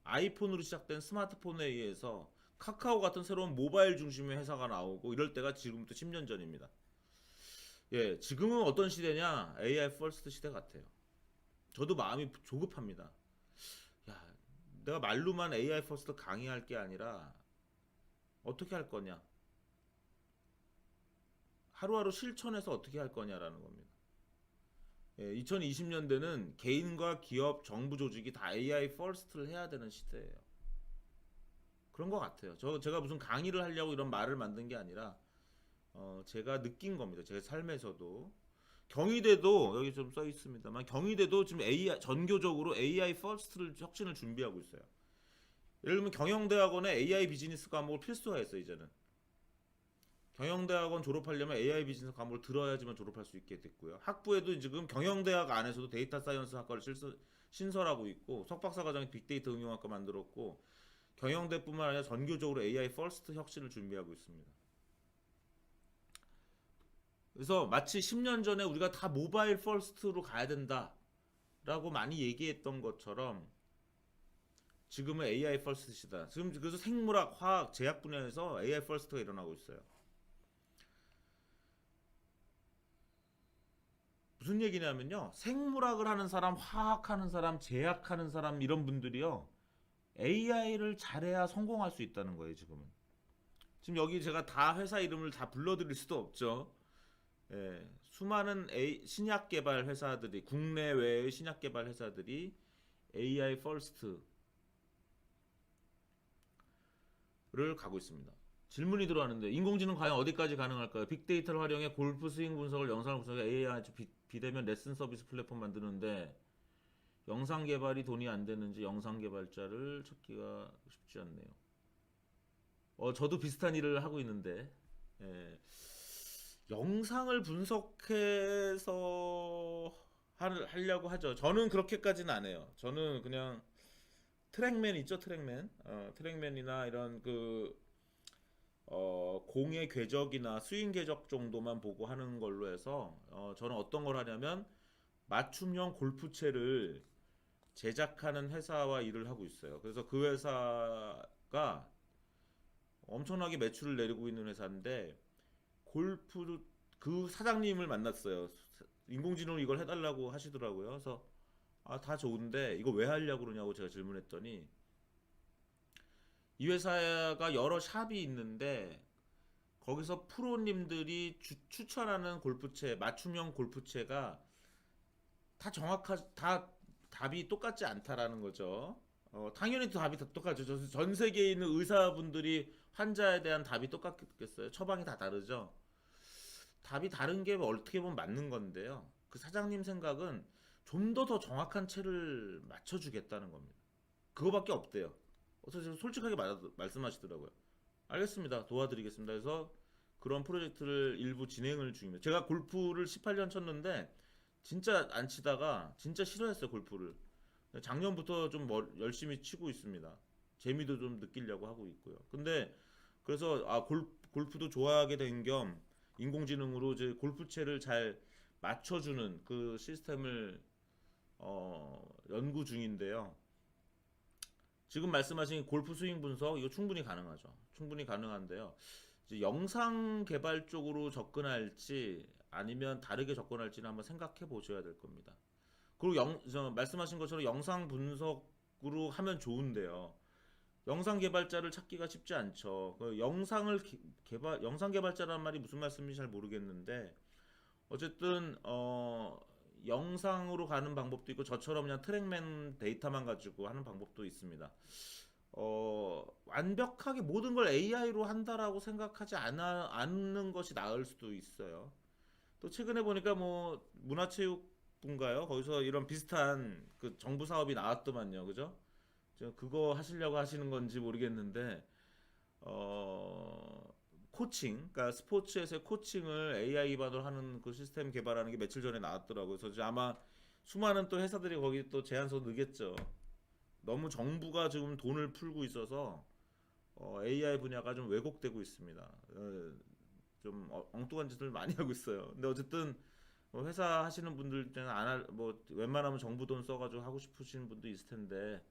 아이폰으로 시작된 스마트폰에 의해서 카카오 같은 새로운 모바일 중심의 회사가 나오고 이럴 때가 지금부터 10년 전입니다. 지금은 어떤 시대냐? AI 퍼스트 시대 같아요. 저도 마음이 조급합니다. 야, 내가 말로만 AI 퍼스트 강의할 게 아니라 어떻게 할 거냐? 하루하루 실천해서 어떻게 할 거냐라는 겁니다. 2020년대는 개인과 기업, 정부 조직이 다 AI 퍼스트를 해야 되는 시대예요. 그런 것 같아요. 제가 무슨 강의를 하려고 이런 말을 만든 게 아니라 제가 느낀 겁니다. 제 삶에서도 경희대도 여기 좀 써 있습니다만 경희대도 지금 AI 전교적으로 AI 퍼스트를 혁신을 준비하고 있어요. 예를 들면 경영대학원에 AI 비즈니스 과목을 필수화했어요. 이제는 경영대학원 졸업하려면 AI 비즈니스 과목을 들어야지만 졸업할 수 있게 됐고요. 학부에도 지금 경영대학 안에서도 데이터 사이언스 학과를 신설하고 있고 석박사 과정에 빅데이터 응용학과 만들었고 경영대뿐만 아니라 전교적으로 AI 퍼스트 혁신을 준비하고 있습니다. 그래서 마치 10년 전에 우리가 다 모바일 퍼스트로 가야 된다라고 많이 얘기했던 것처럼 지금은 AI 퍼스트 시다. 지금 그래서 생물학, 화학, 제약 분야에서 AI 퍼스트가 일어나고 있어요. 무슨 얘기냐면요. 생물학을 하는 사람, 화학하는 사람, 제약하는 사람 이런 분들이요. AI를 잘해야 성공할 수 있다는 거예요, 지금은. 지금 여기 제가 다 회사 이름을 다 불러드릴 수도 없죠. 수많은 신약 개발 회사들이 국내외의 신약 개발 회사들이 AI 퍼스트를 가고 있습니다. 질문이 들어왔는데 인공지능 과연 어디까지 가능할까요? 빅데이터를 활용해 골프 스윙 분석을 영상을 분석해 AI 비대면 레슨 서비스 플랫폼 만드는데 영상 개발이 돈이 안 되는지 영상 개발자를 찾기가 쉽지 않네요. 저도 비슷한 일을 하고 있는데 영상을 분석해서 하려고 하죠. 저는 그렇게까지는 안 해요. 저는 그냥 트랙맨 있죠, 트랙맨. 트랙맨이나 이런 공의 궤적이나 스윙 궤적 정도만 보고 하는 걸로 해서 저는 어떤 걸 하냐면 맞춤형 골프채를 제작하는 회사와 일을 하고 있어요. 그래서 그 회사가 엄청나게 매출을 내리고 있는 회사인데 골프 그 사장님을 만났어요. 인공지능으로 이걸 해달라고 하시더라고요. 그래서 다 좋은데 이거 왜 하려고 그러냐고 제가 질문했더니 이 회사가 여러 샵이 있는데 거기서 프로님들이 추천하는 골프채, 맞춤형 골프채가 다 답이 똑같지 않다라는 거죠. 당연히 답이 다 똑같죠. 전 세계에 있는 의사분들이 환자에 대한 답이 똑같겠어요. 처방이 다 다르죠. 답이 다른 게 어떻게 보면 맞는 건데요. 그 사장님 생각은 좀 더 정확한 채를 맞춰주겠다는 겁니다. 그거밖에 없대요. 그래서 솔직하게 말씀하시더라고요. 알겠습니다. 도와드리겠습니다. 그래서 그런 프로젝트를 일부 진행을 중입니다. 제가 골프를 18년 쳤는데 진짜 안 치다가 진짜 싫어했어요, 골프를. 작년부터 좀 열심히 치고 있습니다. 재미도 좀 느끼려고 하고 있고요. 근데 그래서 골프도 좋아하게 된 겸 인공지능으로 이제 골프채를 잘 맞춰주는 그 시스템을 연구 중인데요. 지금 말씀하신 골프 스윙 분석 이거 충분히 가능하죠. 충분히 가능한데요. 이제 영상 개발 쪽으로 접근할지 아니면 다르게 접근할지는 한번 생각해 보셔야 될 겁니다. 그리고 말씀하신 것처럼 영상 분석으로 하면 좋은데요. 영상 개발자를 찾기가 쉽지 않죠. 영상 개발자라는 말이 무슨 말씀인지 잘 모르겠는데 어쨌든 영상으로 가는 방법도 있고 저처럼 그냥 트랙맨 데이터만 가지고 하는 방법도 있습니다. 완벽하게 모든 걸 AI로 한다라고 생각하지 않는 것이 나을 수도 있어요. 또 최근에 보니까 뭐 문화체육부인가요? 거기서 이런 비슷한 그 정부 사업이 나왔더만요, 그죠? 그거 하시려고 하시는 건지 모르겠는데 코칭, 그러니까 스포츠에서의 코칭을 AI 기반으로 하는 그 시스템 개발하는 게 며칠 전에 나왔더라고요. 그래서 이제 아마 수많은 또 회사들이 거기 또 제안서 넣겠죠. 너무 정부가 지금 돈을 풀고 있어서 AI 분야가 좀 왜곡되고 있습니다. 좀 엉뚱한 짓을 많이 하고 있어요. 근데 어쨌든 회사 하시는 분들 중에 뭐 웬만하면 정부 돈 써가지고 하고 싶으신 분도 있을 텐데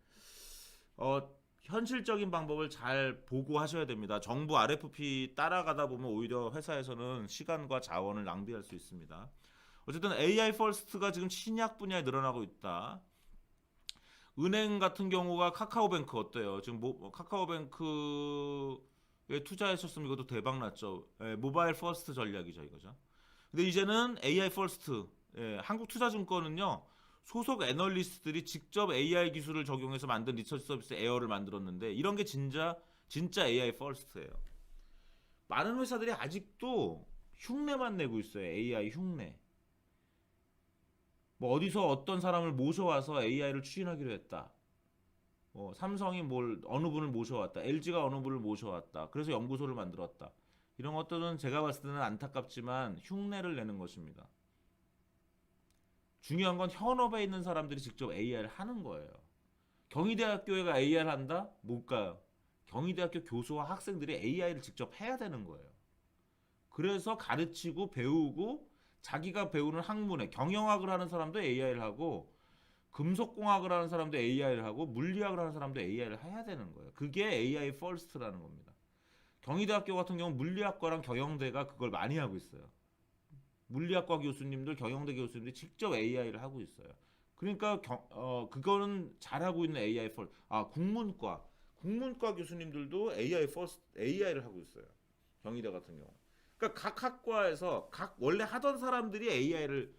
현실적인 방법을 잘 보고 하셔야 됩니다. 정부 RFP 따라가다 보면 오히려 회사에서는 시간과 자원을 낭비할 수 있습니다. 어쨌든 AI 퍼스트가 지금 신약 분야에 늘어나고 있다. 은행 같은 경우가 카카오뱅크 어때요? 지금 카카오뱅크에 투자하셨으면 이것도 대박 났죠. 모바일 퍼스트 전략이죠, 이거죠. 근데 이제는 AI 퍼스트. 한국투자증권은요. 소속 애널리스트들이 직접 AI 기술을 적용해서 만든 리서치 서비스 에어를 만들었는데 이런 게 진짜 AI 퍼스트예요. 많은 회사들이 아직도 흉내만 내고 있어요. AI 흉내. 뭐 어디서 어떤 사람을 모셔와서 AI를 추진하기로 했다. 삼성이 어느 분을 모셔왔다. LG가 어느 분을 모셔왔다. 그래서 연구소를 만들었다. 이런 것들은 제가 봤을 때는 안타깝지만 흉내를 내는 것입니다. 중요한 건 현업에 있는 사람들이 직접 AI를 하는 거예요. 경희대학교가 AI를 한다? 못 가요. 경희대학교 교수와 학생들이 AI를 직접 해야 되는 거예요. 그래서 가르치고 배우고 자기가 배우는 학문에 경영학을 하는 사람도 AI를 하고 금속공학을 하는 사람도 AI를 하고 물리학을 하는 사람도 AI를 해야 되는 거예요. 그게 AI first라는 겁니다. 경희대학교 같은 경우 물리학과랑 경영대가 그걸 많이 하고 있어요. 물리학과 교수님들, 경영대 교수님들이 직접 AI를 하고 있어요. 그러니까 그거는 잘하고 있는 AI first. 국문과 교수님들도 AI first, AI를 하고 있어요. 경희대 같은 경우. 그러니까 각 학과에서 원래 하던 사람들이 AI를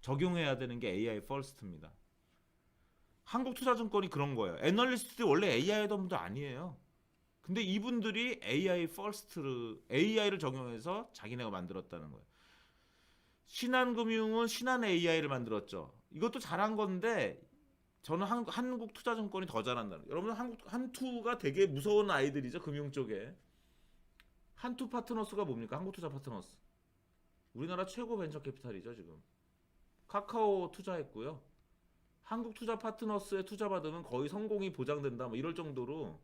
적용해야 되는 게 AI first입니다. 한국투자증권이 그런 거예요. 애널리스트들이 원래 AI 하던 분도 아니에요. 근데 이분들이 AI를 적용해서 자기네가 만들었다는 거예요. 신한금융은 신한 AI를 만들었죠. 이것도 잘한 건데 저는 한국투자증권이 더 잘한다는 거예요. 여러분 한투가 되게 무서운 아이들이죠. 금융 쪽에. 한투 파트너스가 뭡니까? 한국투자 파트너스. 우리나라 최고 벤처 캐피탈이죠, 지금. 카카오 투자했고요. 한국투자 파트너스에 투자 받으면 거의 성공이 보장된다. 뭐 이럴 정도로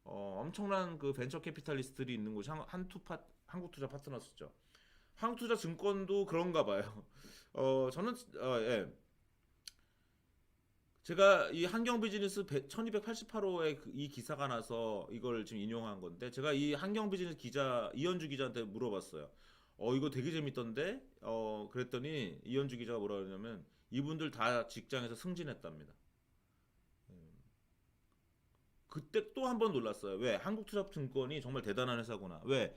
엄청난 그 벤처 캐피탈리스트들이 있는 곳이 한국투자 파트너스죠. 한국투자증권도 그런가 봐요. 저는 예. 제가 이 한경 비즈니스 1288호에 이 기사가 나서 이걸 지금 인용한 건데, 제가 이 한경 비즈니스 기자 이현주 기자한테 물어봤어요. 이거 되게 재밌던데? 그랬더니 이현주 기자가 뭐라 그러냐면 이분들 다 직장에서 승진했답니다. 그때 또 한 번 놀랐어요. 왜? 한국투자증권이 정말 대단한 회사구나. 왜?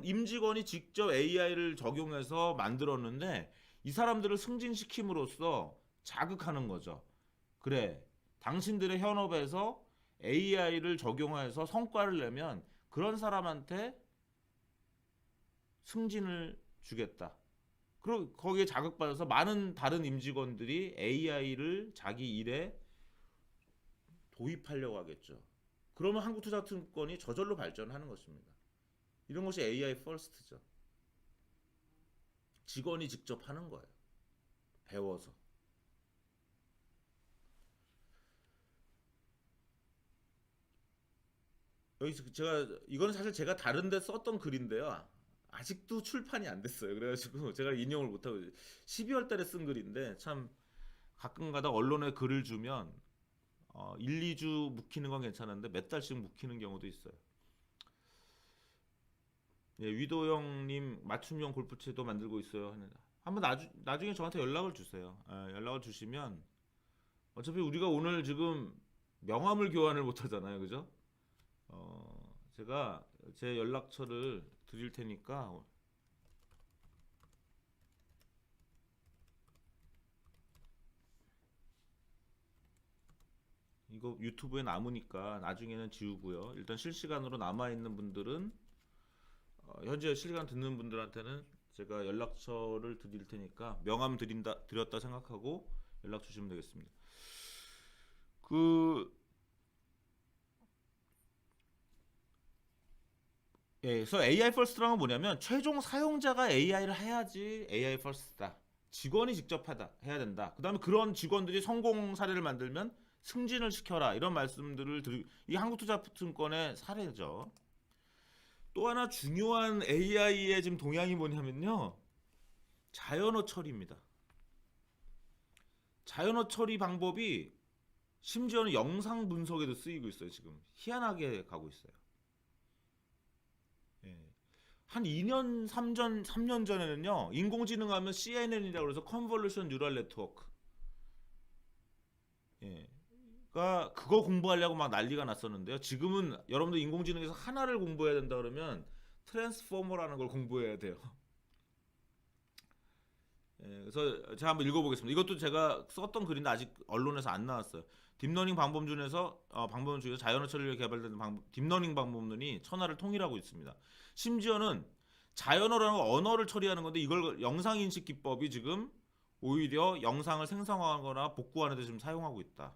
임직원이 직접 AI를 적용해서 만들었는데 이 사람들을 승진시킴으로써 자극하는 거죠. 그래, 당신들의 현업에서 AI를 적용해서 성과를 내면 그런 사람한테 승진을 주겠다. 그리고 거기에 자극받아서 많은 다른 임직원들이 AI를 자기 일에 도입하려고 하겠죠. 그러면 한국투자증권이 저절로 발전하는 것입니다. 이런 것이 AI 퍼스트죠. 직원이 직접 하는 거예요. 배워서. 여기서 이거는 사실 제가 다른 데 썼던 글인데요. 아직도 출판이 안 됐어요. 그래가지고 제가 인용을 못하고 12월 달에 쓴 글인데, 참 가끔가다 언론에 글을 주면 1, 2주 묵히는 건 괜찮은데 몇 달씩 묵히는 경우도 있어요. 예, 위도영님 맞춤형 골프채도 만들고 있어요. 한번 나중에 저한테 연락을 주세요. 연락을 주시면 어차피 우리가 오늘 지금 명함을 교환을 못 하잖아요, 그죠? 제가 제 연락처를 드릴 테니까 이거 유튜브에 남으니까 나중에는 지우고요. 일단 실시간으로 남아있는 분들은 현재 실시간 듣는 분들한테는 제가 연락처를 드릴 테니까 명함 드렸다 생각하고 연락 주시면 되겠습니다. 그래서 AI 퍼스트라는 건 뭐냐면 최종 사용자가 AI를 해야지 AI 퍼스트다. 직원이 직접 해야 된다. 그다음에 그런 직원들이 성공 사례를 만들면 승진을 시켜라. 이런 말씀들을 이 한국투자증권의 사례죠. 또 하나 중요한 AI의 지금 동향이 뭐냐면요. 자연어 처리입니다. 자연어 처리 방법이 심지어는 영상 분석에도 쓰이고 있어요. 지금 희한하게 가고 있어요. 예. 한 2년, 3년 전에는요, 인공지능 하면 CNN이라고 해서 컨볼루션 뉴럴 네트워크. 예. 그러니까 그거 공부하려고 막 난리가 났었는데요. 지금은 여러분들 인공지능에서 하나를 공부해야 된다 그러면 트랜스포머라는 걸 공부해야 돼요. 예, 그래서 제가 한번 읽어보겠습니다. 이것도 제가 썼던 글인데 아직 언론에서 안 나왔어요. 딥러닝 방법 중에서 자연어 처리를 개발된 딥러닝 방법론이 천하를 통일하고 있습니다. 심지어는 자연어라는 언어를 처리하는 건데 이걸 영상인식 기법이 지금 오히려 영상을 생성하거나 복구하는 데 지금 사용하고 있다.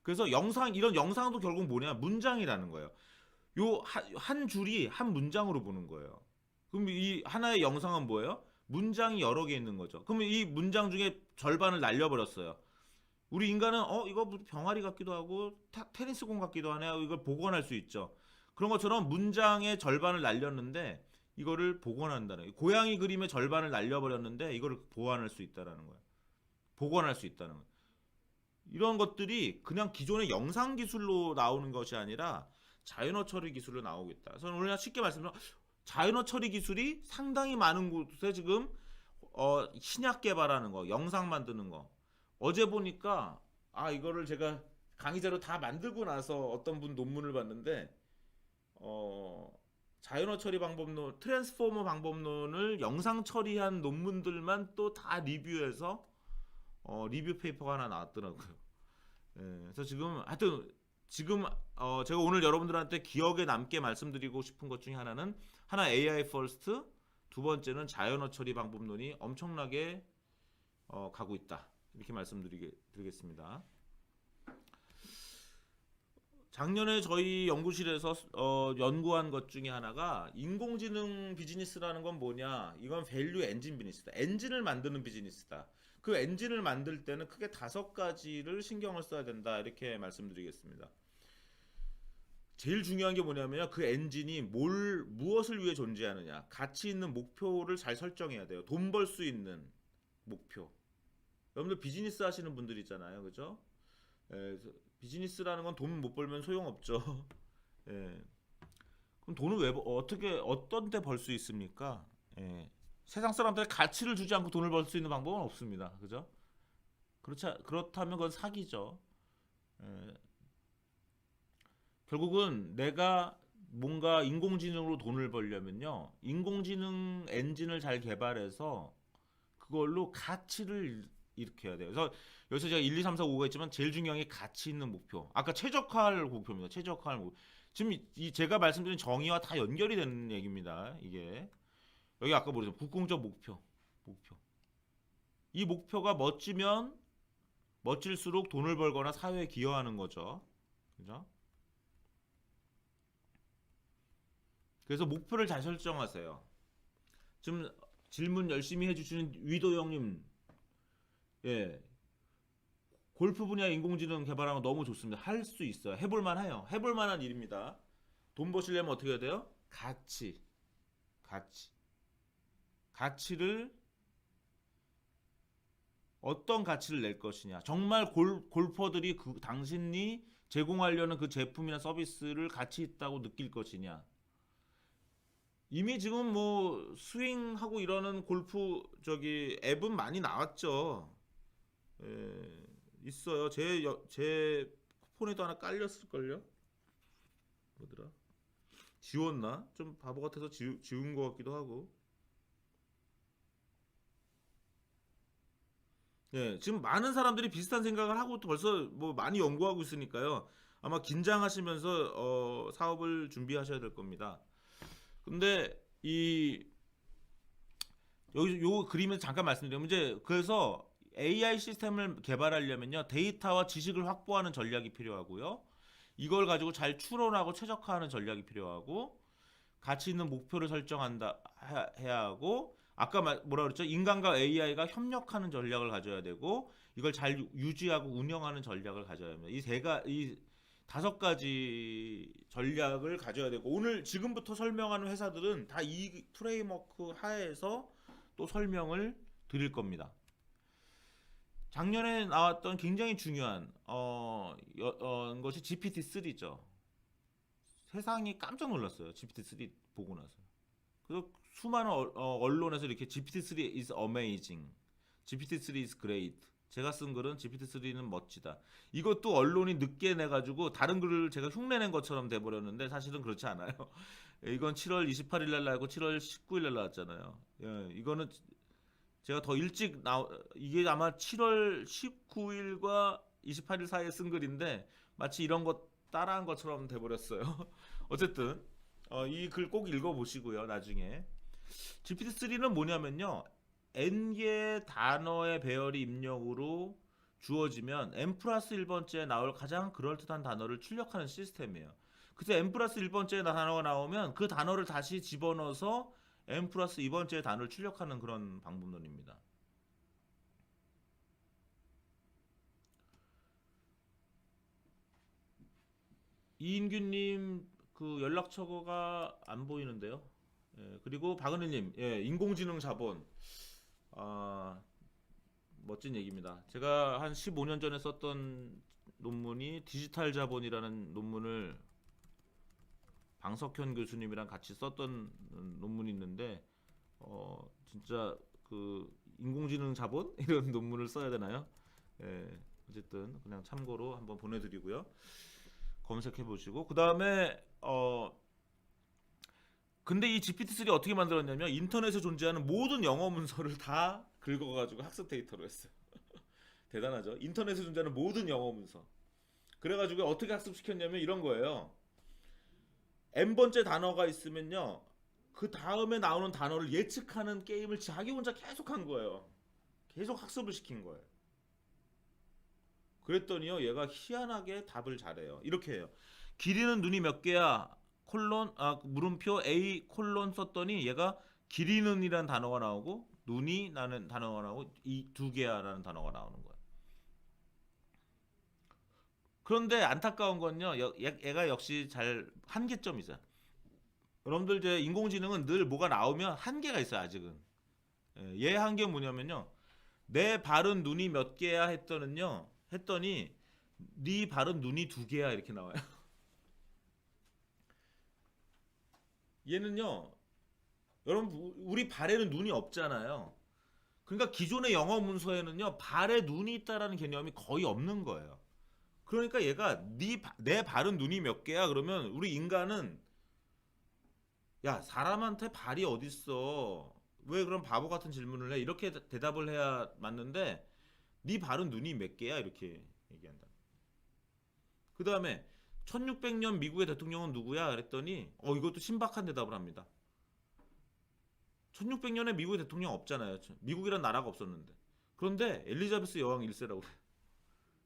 그래서 이런 영상도 결국 뭐냐, 문장이라는 거예요. 요 한 줄이 한 문장으로 보는 거예요. 그럼 이 하나의 영상은 뭐예요? 문장이 여러 개 있는 거죠. 그러면 이 문장 중에 절반을 날려버렸어요. 우리 인간은 이거 병아리 같기도 하고 테니스공 같기도 하네. 이걸 복원할 수 있죠. 그런 것처럼 문장의 절반을 날렸는데 이거를 복원한다는 거예요. 고양이 그림의 절반을 날려버렸는데 이거를 보완할 수 있다라는 거예요. 복원할 수 있다는 거예요. 이런 것들이 그냥 기존의 영상 기술로 나오는 것이 아니라 자연어 처리 기술로 나오고 있다. 그래서 오늘 쉽게 말씀드리면 자연어 처리 기술이 상당히 많은 곳에 지금 신약 개발하는 거, 영상 만드는 거. 어제 보니까 이거를 제가 강의자로 다 만들고 나서 어떤 분 논문을 봤는데 자연어 처리 방법론, 트랜스포머 방법론을 영상 처리한 논문들만 또 다 리뷰해서 리뷰 페이퍼가 하나 나왔더라고요. 예, 그래서 지금 제가 오늘 여러분들한테 기억에 남게 말씀드리고 싶은 것 중에 하나는 AI 퍼스트, 두 번째는 자연어 처리 방법론이 엄청나게 가고 있다. 이렇게 말씀드리겠습니다. 작년에 저희 연구실에서 연구한 것 중에 하나가 인공지능 비즈니스라는 건 뭐냐? 이건 밸류 엔진 비즈니스다. 엔진을 만드는 비즈니스다. 그 엔진을 만들 때는 크게 5가지를 신경을 써야 된다. 이렇게 말씀드리겠습니다. 제일 중요한 게 뭐냐면요. 그 엔진이 무엇을 위해 존재하느냐. 가치 있는 목표를 잘 설정해야 돼요. 돈 벌 수 있는 목표. 여러분들 비즈니스 하시는 분들 있잖아요. 그죠? 그래서 비즈니스라는 건 돈 못 벌면 소용없죠. 예. 그럼 돈을 어떻게 어떤 데 벌 수 있습니까? 예. 세상 사람들의 가치를 주지 않고 돈을 벌 수 있는 방법은 없습니다. 그죠? 그렇다면 그건 사기죠. 예. 결국은 내가 뭔가 인공지능으로 돈을 벌려면요. 인공지능 엔진을 잘 개발해서 그걸로 가치를 일으켜야 돼요. 그래서 여기서 제가 1, 2, 3, 4, 5가 있지만 제일 중요한 게 가치 있는 목표. 아까 최적화할 목표입니다. 최적화할 목표. 지금 이 제가 말씀드린 정의와 다 연결이 되는 얘기입니다. 이게 여기 아까 뭐랬죠? 국공적 목표. 목표. 이 목표가 멋지면 멋질수록 돈을 벌거나 사회에 기여하는 거죠. 그죠? 그래서 목표를 잘 설정하세요. 지금 질문 열심히 해주시는 위도 형님, 예, 골프 분야 인공지능 개발하면 너무 좋습니다. 할 수 있어요. 해볼 만해요. 해볼 만한 일입니다. 돈 버시려면 어떻게 해야 돼요? 가치, 가치, 가치를 어떤 가치를 낼 것이냐. 정말 골퍼들이 그 당신이 제공하려는 그 제품이나 서비스를 가치 있다고 느낄 것이냐. 이미 지금 뭐 스윙하고 이러는 골프 저기 앱은 많이 나왔죠. 예, 있어요. 제 폰에도 하나 깔렸을걸요? 뭐더라? 지웠나? 좀 바보 같아서 지운 것 같기도 하고. 예, 지금 많은 사람들이 비슷한 생각을 하고 또 벌써 뭐 많이 연구하고 있으니까요. 아마 긴장하시면서 사업을 준비하셔야 될 겁니다. 근데 이 여기 요 그림에서 잠깐 말씀드리면 이제 그래서 AI 시스템을 개발하려면요 데이터와 지식을 확보하는 전략이 필요하고요. 이걸 가지고 잘 추론하고 최적화하는 전략이 필요하고 가치 있는 목표를 설정한다 해야 하고 아까 뭐라 그랬죠? 인간과 AI가 협력하는 전략을 가져야 되고 이걸 잘 유지하고 운영하는 전략을 가져야 합니다. 이 다섯 가지 전략을 가져야 되고 오늘 지금부터 설명하는 회사들은 다 이 프레임워크 하에서 또 설명을 드릴 겁니다. 작년에 나왔던 굉장히 중요한 것이 GPT-3죠. 세상이 깜짝 놀랐어요. GPT-3 보고 나서. 그래서 수많은 언론에서 이렇게 GPT-3 is amazing, GPT-3 is great. 제가 쓴 글은 GPT-3는 멋지다. 이것도 언론이 늦게 내가지고 다른 글을 제가 흉내낸 것처럼 돼버렸는데 사실은 그렇지 않아요. 이건 7월 28일 날 나왔고 7월 19일 날 나왔잖아요. 예, 이거는 제가 더 일찍 이게 아마 7월 19일과 28일 사이에 쓴 글인데 마치 이런 것 따라한 것처럼 돼버렸어요. 어쨌든 이 글 꼭 읽어보시고요. 나중에 GPT-3는 뭐냐면요. n개의 단어의 배열이 입력으로 주어지면 n 플러스 1번째에 나올 가장 그럴듯한 단어를 출력하는 시스템이에요. 그래서 n 플러스 1번째에 단어가 나오면 그 단어를 다시 집어넣어서 n 플러스 2번째 단어를 출력하는 그런 방법론입니다. 이인규님 그 연락처가 안 보이는데요. 예, 그리고 박은혜님, 예, 인공지능 자본, 아, 멋진 얘기입니다. 제가 한 15년 전에 썼던 논문이 디지털 자본이라는 논문을 방석현 교수님이랑 같이 썼던 논문이 있는데 진짜 그 인공지능 자본 이런 논문을 써야 되나요? 예, 어쨌든 그냥 참고로 한번 보내드리고요. 검색해 보시고 그 다음에 근데 이 GPT-3 어떻게 만들었냐면 인터넷에 존재하는 모든 영어 문서를 다 긁어가지고 학습 데이터로 했어요. 대단하죠? 인터넷에 존재하는 모든 영어 문서. 그래가지고 어떻게 학습시켰냐면 이런 거예요. n번째 단어가 있으면요. 그 다음에 나오는 단어를 예측하는 게임을 자기 혼자 계속 한 거예요. 계속 학습을 시킨 거예요. 그랬더니요. 얘가 희한하게 답을 잘해요. 이렇게 해요. 길이는 눈이 몇 개야? 물음표 A 콜론 썼더니 얘가 길이는이라는 단어가 나오고 눈이 나는 단어가 나오고 이 두 개야라는 단어가 나오는 거예요. 그런데 안타까운 건요. 얘가 역시 잘 한계점이 있어요. 여러분들 이제 인공지능은 늘 뭐가 나오면 한계가 있어요. 아직은. 예, 얘 한계 뭐냐면요. 내 발은 눈이 몇 개야 했더니 네 발은 눈이 두 개야 이렇게 나와요. 얘는요, 여러분 우리 발에는 눈이 없잖아요. 그러니까 기존의 영어 문서에는요 발에 눈이 있다라는 개념이 거의 없는 거예요. 그러니까 얘가 내 발은 눈이 몇 개야 그러면 우리 인간은 야 사람한테 발이 어딨어 왜 그런 바보 같은 질문을 해 이렇게 대답을 해야 맞는데 네 발은 눈이 몇 개야 이렇게 얘기한다. 그 다음에 1600년 미국의 대통령은 누구야 그랬더니 이것도 신박한 대답을 합니다. 1600년에 미국의 대통령 없잖아요. 미국이란 나라가 없었는데. 그런데 엘리자베스 여왕 1세라고 그래요.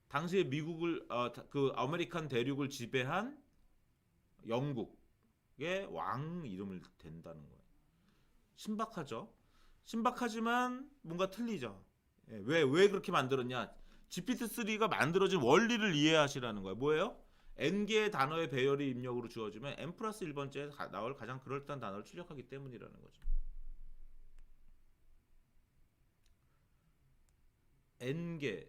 당시에 미국을 그 아메리칸 대륙을 지배한 영국의 왕 이름을 댄다는 거예요. 신박하죠? 신박하지만 뭔가 틀리죠. 왜 그렇게 만들었냐? GPT-3가 만들어진 원리를 이해하시라는 거예요. 뭐예요? n개의 단어의 배열이 입력으로 주어지면 n 플러스 1번째에 나올 가장 그럴듯한 단어를 출력하기 때문이라는 거죠. n개.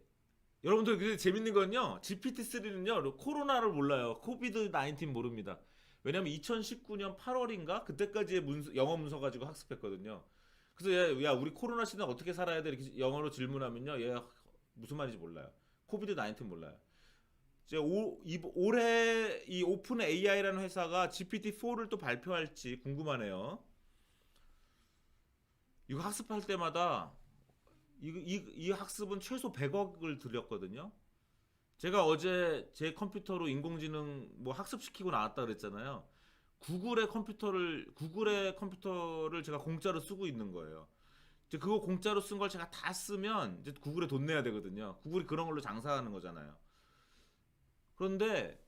여러분들 근데 재밌는 건요. GPT-3는요. 코로나를 몰라요. 코비드 19 모릅니다. 왜냐면 2019년 8월인가 그때까지의 영어 문서 가지고 학습했거든요. 그래서 야 우리 코로나 시대 어떻게 살아야 돼 이렇게 영어로 질문하면요. 얘 무슨 말인지 몰라요. 코비드 19 몰라요. 이제 올해 이 오픈 AI라는 회사가 GPT-4를 또 발표할지 궁금하네요. 이거 학습할 때마다 이 학습은 최소 100억을 들였거든요. 제가 어제 제 컴퓨터로 인공지능 뭐 학습시키고 나왔다 그랬잖아요. 구글의 컴퓨터를 제가 공짜로 쓰고 있는 거예요. 이제 그거 공짜로 쓴 걸 제가 다 쓰면 이제 구글에 돈 내야 되거든요. 구글이 그런 걸로 장사하는 거잖아요. 그런데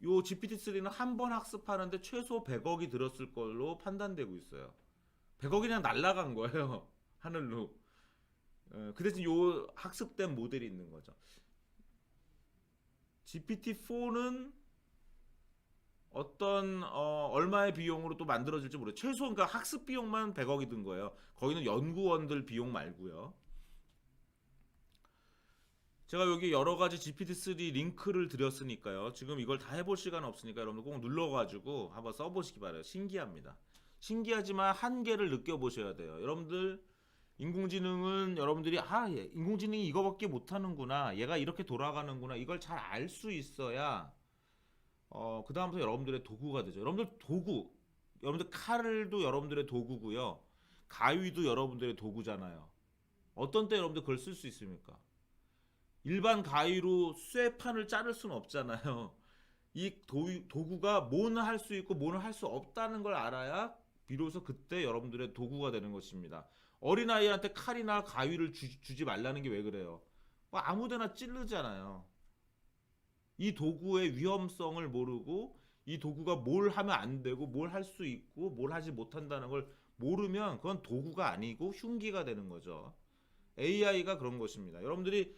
요 GPT-3는 한 번 학습하는데 최소 100억이 들었을 걸로 판단되고 있어요. 100억이 그냥 날라간 거예요. 하늘로. 그 대신 요 학습된 모델이 있는 거죠. GPT-4는 어떤 얼마의 비용으로 또 만들어질지 모르겠어요. 최소 그러니까 학습 비용만 100억이 든 거예요. 거기는 연구원들 비용 말고요. 제가 여기 여러 가지 GPT-3 링크를 드렸으니까요. 지금 이걸 다 해볼 시간 없으니까 여러분들 꼭 눌러가지고 한번 써보시기 바라요. 신기합니다. 신기하지만 한계를 느껴보셔야 돼요. 여러분들 인공지능은 여러분들이 인공지능이 이거밖에 못하는구나. 얘가 이렇게 돌아가는구나. 이걸 잘 알 수 있어야 그 다음부터 여러분들의 도구가 되죠. 여러분들 칼도 여러분들의 도구고요. 가위도 여러분들의 도구잖아요. 어떤 때 여러분들 그걸 쓸 수 있습니까? 일반 가위로 쇠판을 자를 수는 없잖아요. 이 도구가 뭐는 할 수 있고 뭐는 할 수 없다는 걸 알아야 비로소 그때 여러분들의 도구가 되는 것입니다. 어린아이한테 칼이나 가위를 주지 말라는 게 왜 그래요? 뭐 아무데나 찌르잖아요. 이 도구의 위험성을 모르고 이 도구가 뭘 하면 안 되고 뭘 할 수 있고 뭘 하지 못한다는 걸 모르면 그건 도구가 아니고 흉기가 되는 거죠. AI가 그런 것입니다. 여러분들이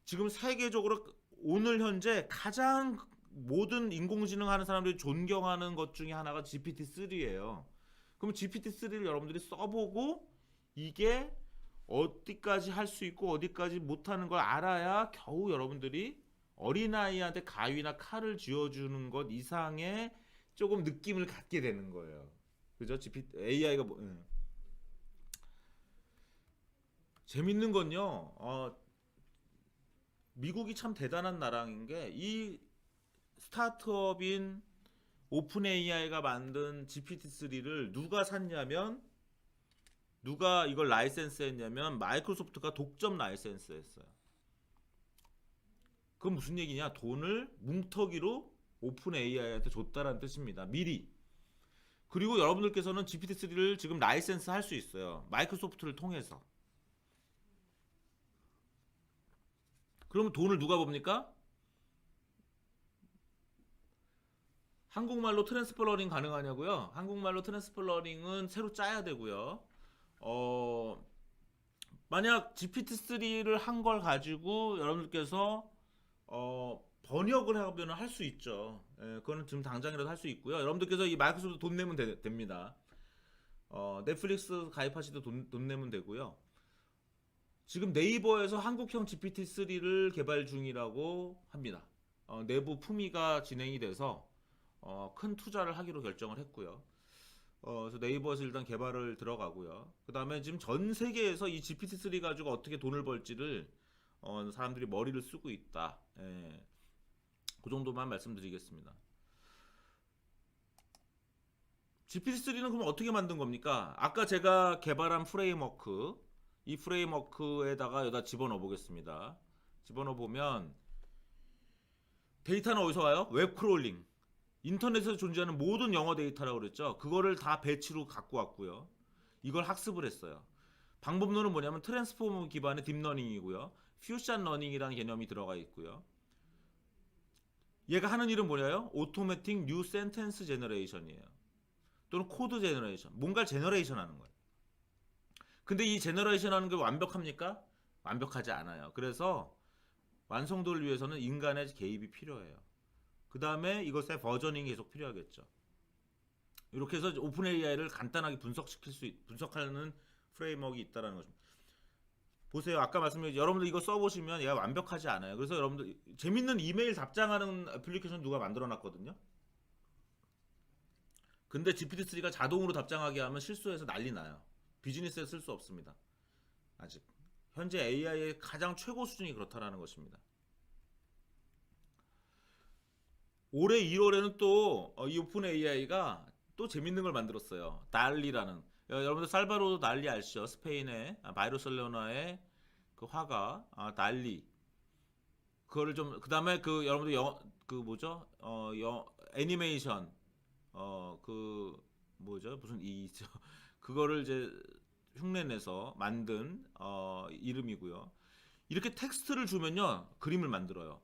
지금 세계적으로 오늘 현재 가장 모든 인공지능 하는 사람들이 존경하는 것 중에 하나가 GPT-3예요. 그럼 GPT-3를 여러분들이 써보고 이게 어디까지 할 수 있고 어디까지 못하는 걸 알아야 겨우 여러분들이 어린아이한테 가위나 칼을 쥐어주는 것 이상의 조금 느낌을 갖게 되는 거예요. 그죠? AI가 재밌는 건요. 미국이 참 대단한 나라인 게 이 스타트업인 오픈 AI가 만든 GPT-3를 누가 샀냐면 누가 이걸 라이센스 했냐면 마이크로소프트가 독점 라이센스 했어요. 그건 무슨 얘기냐? 돈을 뭉터기로 오픈 AI한테 줬다라는 뜻입니다. 미리. 그리고 여러분들께서는 GPT-3를 지금 라이센스 할 수 있어요. 마이크로소프트를 통해서. 그러면 돈을 누가 봅니까? 한국말로 트랜스플러링 가능하냐고요? 한국말로 트랜스플러링은 새로 짜야 되고요. 만약 GPT-3를 한 걸 가지고 여러분들께서 번역을 하면 할 수 있죠. 그거는 지금 당장이라도 할 수 있고요. 여러분들께서 이 마이크로소프트 돈 내면 됩니다. 넷플릭스 가입하시도 돈 내면 되고요. 지금 네이버에서 한국형 GPT-3를 개발 중이라고 합니다. 내부 품위가 진행이 돼서 큰 투자를 하기로 결정을 했고요. 그래서 네이버에서 일단 개발을 들어가고요. 그 다음에 지금 전 세계에서 이 GPT-3 가지고 어떻게 돈을 벌지를 사람들이 머리를 쓰고 있다. 예, 그 정도만 말씀드리겠습니다. GPT-3는 그럼 어떻게 만든 겁니까? 아까 제가 개발한 프레임워크, 이 프레임워크에다가 여기다 집어넣어 보겠습니다. 집어넣어 보면 데이터는 어디서 와요? 웹크롤링. 인터넷에서 존재하는 모든 영어 데이터라고 그랬죠. 그거를 다 배치로 갖고 왔고요. 이걸 학습을 했어요. 방법론은 뭐냐면 트랜스포머 기반의 딥러닝이고요. 퓨전 러닝이라는 개념이 들어가 있고요. 얘가 하는 일은 뭐냐요? 오토매틱 뉴 센텐스 제너레이션이에요. 또는 코드 제너레이션. 뭔가를 제너레이션 하는 거예요. 근데 이 제너레이션 하는 게 완벽합니까? 완벽하지 않아요. 그래서 완성도를 위해서는 인간의 개입이 필요해요. 그 다음에 이것의 버저닝이 계속 필요하겠죠. 이렇게 해서 오픈 AI를 간단하게 분석하는 프레임워크가 있다는 거죠. 보세요. 아까 말씀드린 여러분들 이거 써보시면 얘가 완벽하지 않아요. 그래서 여러분들 재밌는 이메일 답장하는 애플리케이션 누가 만들어놨거든요. 근데 GPT-3가 자동으로 답장하게 하면 실수해서 난리 나요. 비즈니스에 쓸 수 없습니다. 아직. 현재 AI의 가장 최고 수준이 그렇다라는 것입니다. 올해 1월에는 또 이 오픈 AI가 또 재밌는 걸 만들었어요. 달리라는. 여러분들 살바도르 달리 아시죠? 스페인의 바르셀로나의 그 화가 달리. 그거를 좀 그다음에 그 여러분들 그 뭐죠? 애니메이션 그 뭐죠? 무슨 이죠? 그거를 이제 흉내내서 만든 이름이고요. 이렇게 텍스트를 주면요 그림을 만들어요.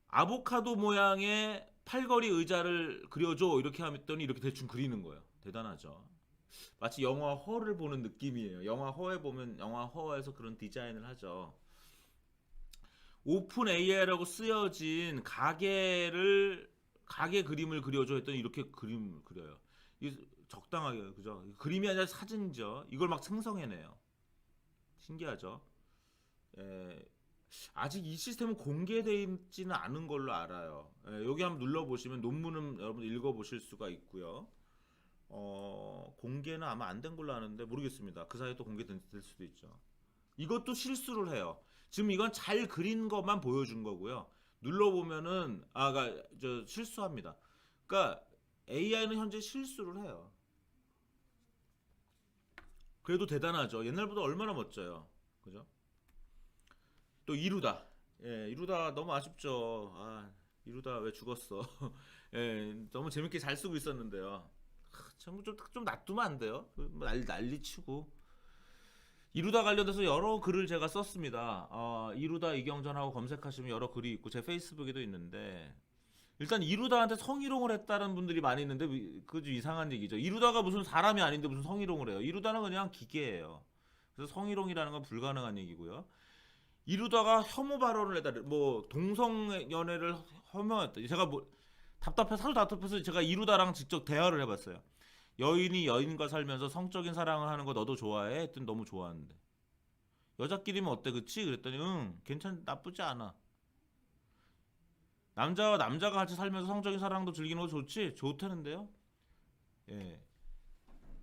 아보카도 모양의 팔걸이 의자를 그려줘 이렇게 하더니 이렇게 대충 그리는 거예요. 대단하죠. 마치 영화 허를 보는 느낌이에요. 영화 허에 보면 영화 허에서 그런 디자인을 하죠. 오픈 AI라고 쓰여진 가게 그림을 그려줘 했더니 이렇게 그림을 그려요. 적당하게 그죠? 그림이 아니라 사진이죠. 이걸 막 생성해내요. 신기하죠? 예, 아직 이 시스템은 공개되어 있지는 않은 걸로 알아요. 예, 여기 한번 눌러보시면 논문은 여러분 읽어보실 수가 있고요. 공개는 아마 안 된 걸로 아는데 모르겠습니다. 그 사이에 또 공개될 수도 있죠. 이것도 실수를 해요. 지금 이건 잘 그린 것만 보여준 거고요. 눌러보면은 저 실수합니다. 그러니까 AI는 현재 실수를 해요. 그래도 대단하죠. 옛날보다 얼마나 멋져요. 그죠? 또 이루다. 예, 이루다 너무 아쉽죠. 이루다 왜 죽었어? 예, 너무 재밌게 잘 쓰고 있었는데요. 좀 놔두면 안 돼요? 난리 치고. 이루다 관련돼서 여러 글을 제가 썼습니다. 이루다 이경전하고 검색하시면 여러 글이 있고 제 페이스북에도 있는데 일단 이루다한테 성희롱을 했다는 분들이 많이 있는데 그거 좀 이상한 얘기죠. 이루다가 무슨 사람이 아닌데 무슨 성희롱을 해요. 이루다는 그냥 기계예요. 그래서 성희롱이라는 건 불가능한 얘기고요. 이루다가 혐오 발언을 했다. 뭐 동성 연애를 혐오했다. 제가 뭐 답답해서 제가 이루다랑 직접 대화를 해봤어요. 여인이 여인과 살면서 성적인 사랑을 하는 거 너도 좋아해? 했더니 너무 좋아하는데. 여자끼리면 어때 그치? 그랬더니 나쁘지 않아. 남자와 남자가 같이 살면서 성적인 사랑도 즐기는 거 좋지? 좋다는데요? 예.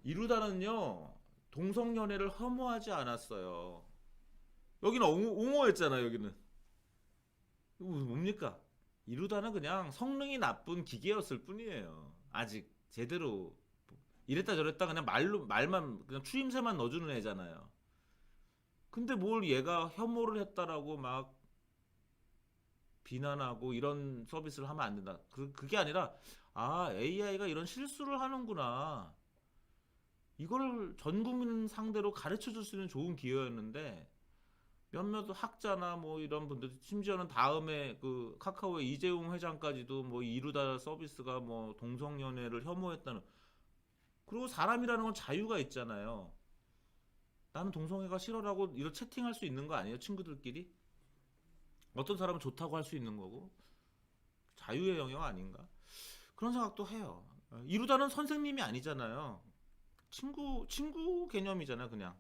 이루다는요 동성연애를 혐오하지 않았어요. 여기는 옹호했잖아요. 여기는 뭡니까? 이루다는 그냥 성능이 나쁜 기계였을 뿐이에요. 아직 제대로 이랬다 저랬다 그냥 말만 그냥 추임새만 넣어주는 애잖아요. 근데 뭘 얘가 혐오를 했다라고 막 비난하고 이런 서비스를 하면 안 된다. 그게 아니라 AI가 이런 실수를 하는구나. 이걸 전 국민 상대로 가르쳐 줄 수 있는 좋은 기회였는데 몇몇 학자나 뭐 이런 분들 심지어는 다음에 그 카카오의 이재용 회장까지도 뭐 이루다 서비스가 뭐 동성연애를 혐오했다는. 그리고 사람이라는 건 자유가 있잖아요. 나는 동성애가 싫어라고 이런 채팅할 수 있는 거 아니에요? 친구들끼리? 어떤 사람은 좋다고 할 수 있는 거고 자유의 영역 아닌가? 그런 생각도 해요. 이루다는 선생님이 아니잖아요. 친구 개념이잖아요, 그냥.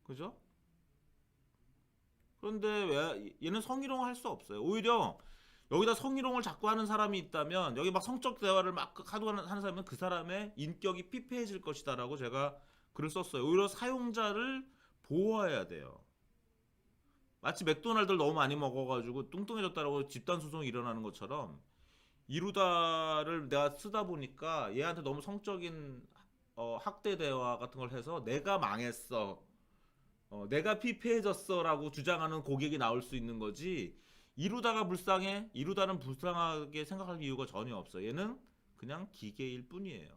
그죠? 그런데 왜 얘는 성희롱 할 수 없어요. 오히려 여기다 성희롱을 자꾸 하는 사람이 있다면, 여기 막 성적 대화를 막 하도 하는 사람은 그 사람의 인격이 피폐해질 것이다라고 제가 글을 썼어요. 오히려 사용자를 보호해야 돼요. 마치 맥도날드를 너무 많이 먹어가지고 뚱뚱해졌다라고 집단 소송이 일어나는 것처럼, 이루다를 내가 쓰다 보니까 얘한테 너무 성적인 학대 대화 같은 걸 해서 내가 망했어, 내가 피폐해졌어라고 주장하는 고객이 나올 수 있는 거지. 이루다가 불쌍해? 이루다는 불쌍하게 생각할 이유가 전혀 없어. 얘는 그냥 기계일 뿐이에요.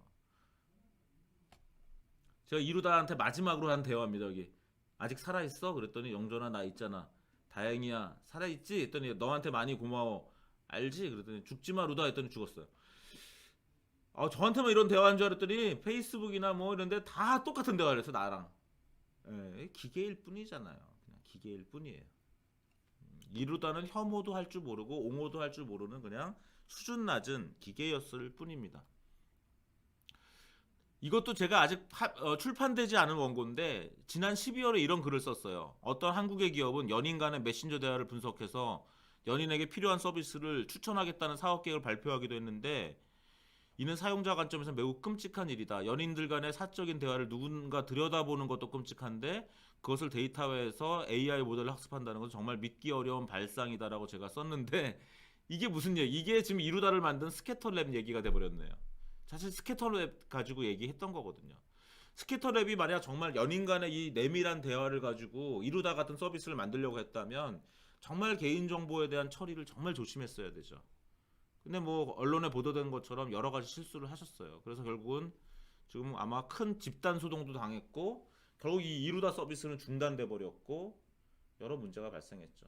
제가 이루다한테 마지막으로 한 대화입니다. 여기 아직 살아있어? 그랬더니 영전아 나 있잖아. 다행이야. 살아있지? 했더니 너한테 많이 고마워. 알지? 그랬더니 죽지마 루다 했더니 죽었어요. 저한테만 이런 대화한 줄 알았더니 페이스북이나 뭐 이런데 다 똑같은 대화를 해서 나랑. 예, 기계일 뿐이잖아요. 그냥 기계일 뿐이에요. 이루다는 혐오도 할 줄 모르고 옹호도 할 줄 모르는 그냥 수준 낮은 기계였을 뿐입니다. 이것도 제가 아직 출판되지 않은 원고인데 지난 12월에 이런 글을 썼어요. 어떤 한국의 기업은 연인 간의 메신저 대화를 분석해서 연인에게 필요한 서비스를 추천하겠다는 사업 계획을 발표하기도 했는데, 이는 사용자 관점에서 매우 끔찍한 일이다. 연인들 간의 사적인 대화를 누군가 들여다보는 것도 끔찍한데 그것을 데이터화해서 AI 모델을 학습한다는 것은 정말 믿기 어려운 발상이다라고 제가 썼는데, 이게 무슨 얘기? 이게 지금 이루다를 만든 스캐터랩 얘기가 돼버렸네요. 사실 스캐터랩 가지고 얘기했던 거거든요. 스캐터랩이 만약 정말 연인 간의 이 내밀한 대화를 가지고 이루다 같은 서비스를 만들려고 했다면 정말 개인정보에 대한 처리를 정말 조심했어야 되죠. 근데 뭐 언론에 보도된 것처럼 여러 가지 실수를 하셨어요. 그래서 결국은 지금 아마 큰 집단 소동도 당했고 결국 이 이루다 서비스는 중단돼 버렸고 여러 문제가 발생했죠.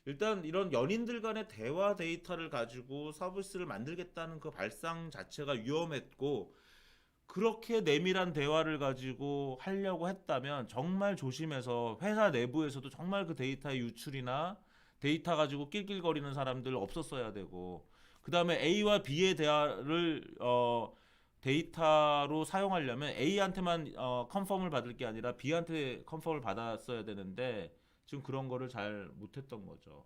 일단 이런 연인들 간의 대화 데이터를 가지고 서비스를 만들겠다는 그 발상 자체가 위험했고, 그렇게 내밀한 대화를 가지고 하려고 했다면 정말 조심해서 회사 내부에서도 정말 그 데이터의 유출이나 데이터 가지고 낄낄거리는 사람들 없었어야 되고, 그 다음에 A와 B의 대화를 데이터로 사용하려면 A한테만 컨펌을 받을 게 아니라 B한테 컨펌을 받았어야 되는데 지금 그런 거를 잘 못했던 거죠.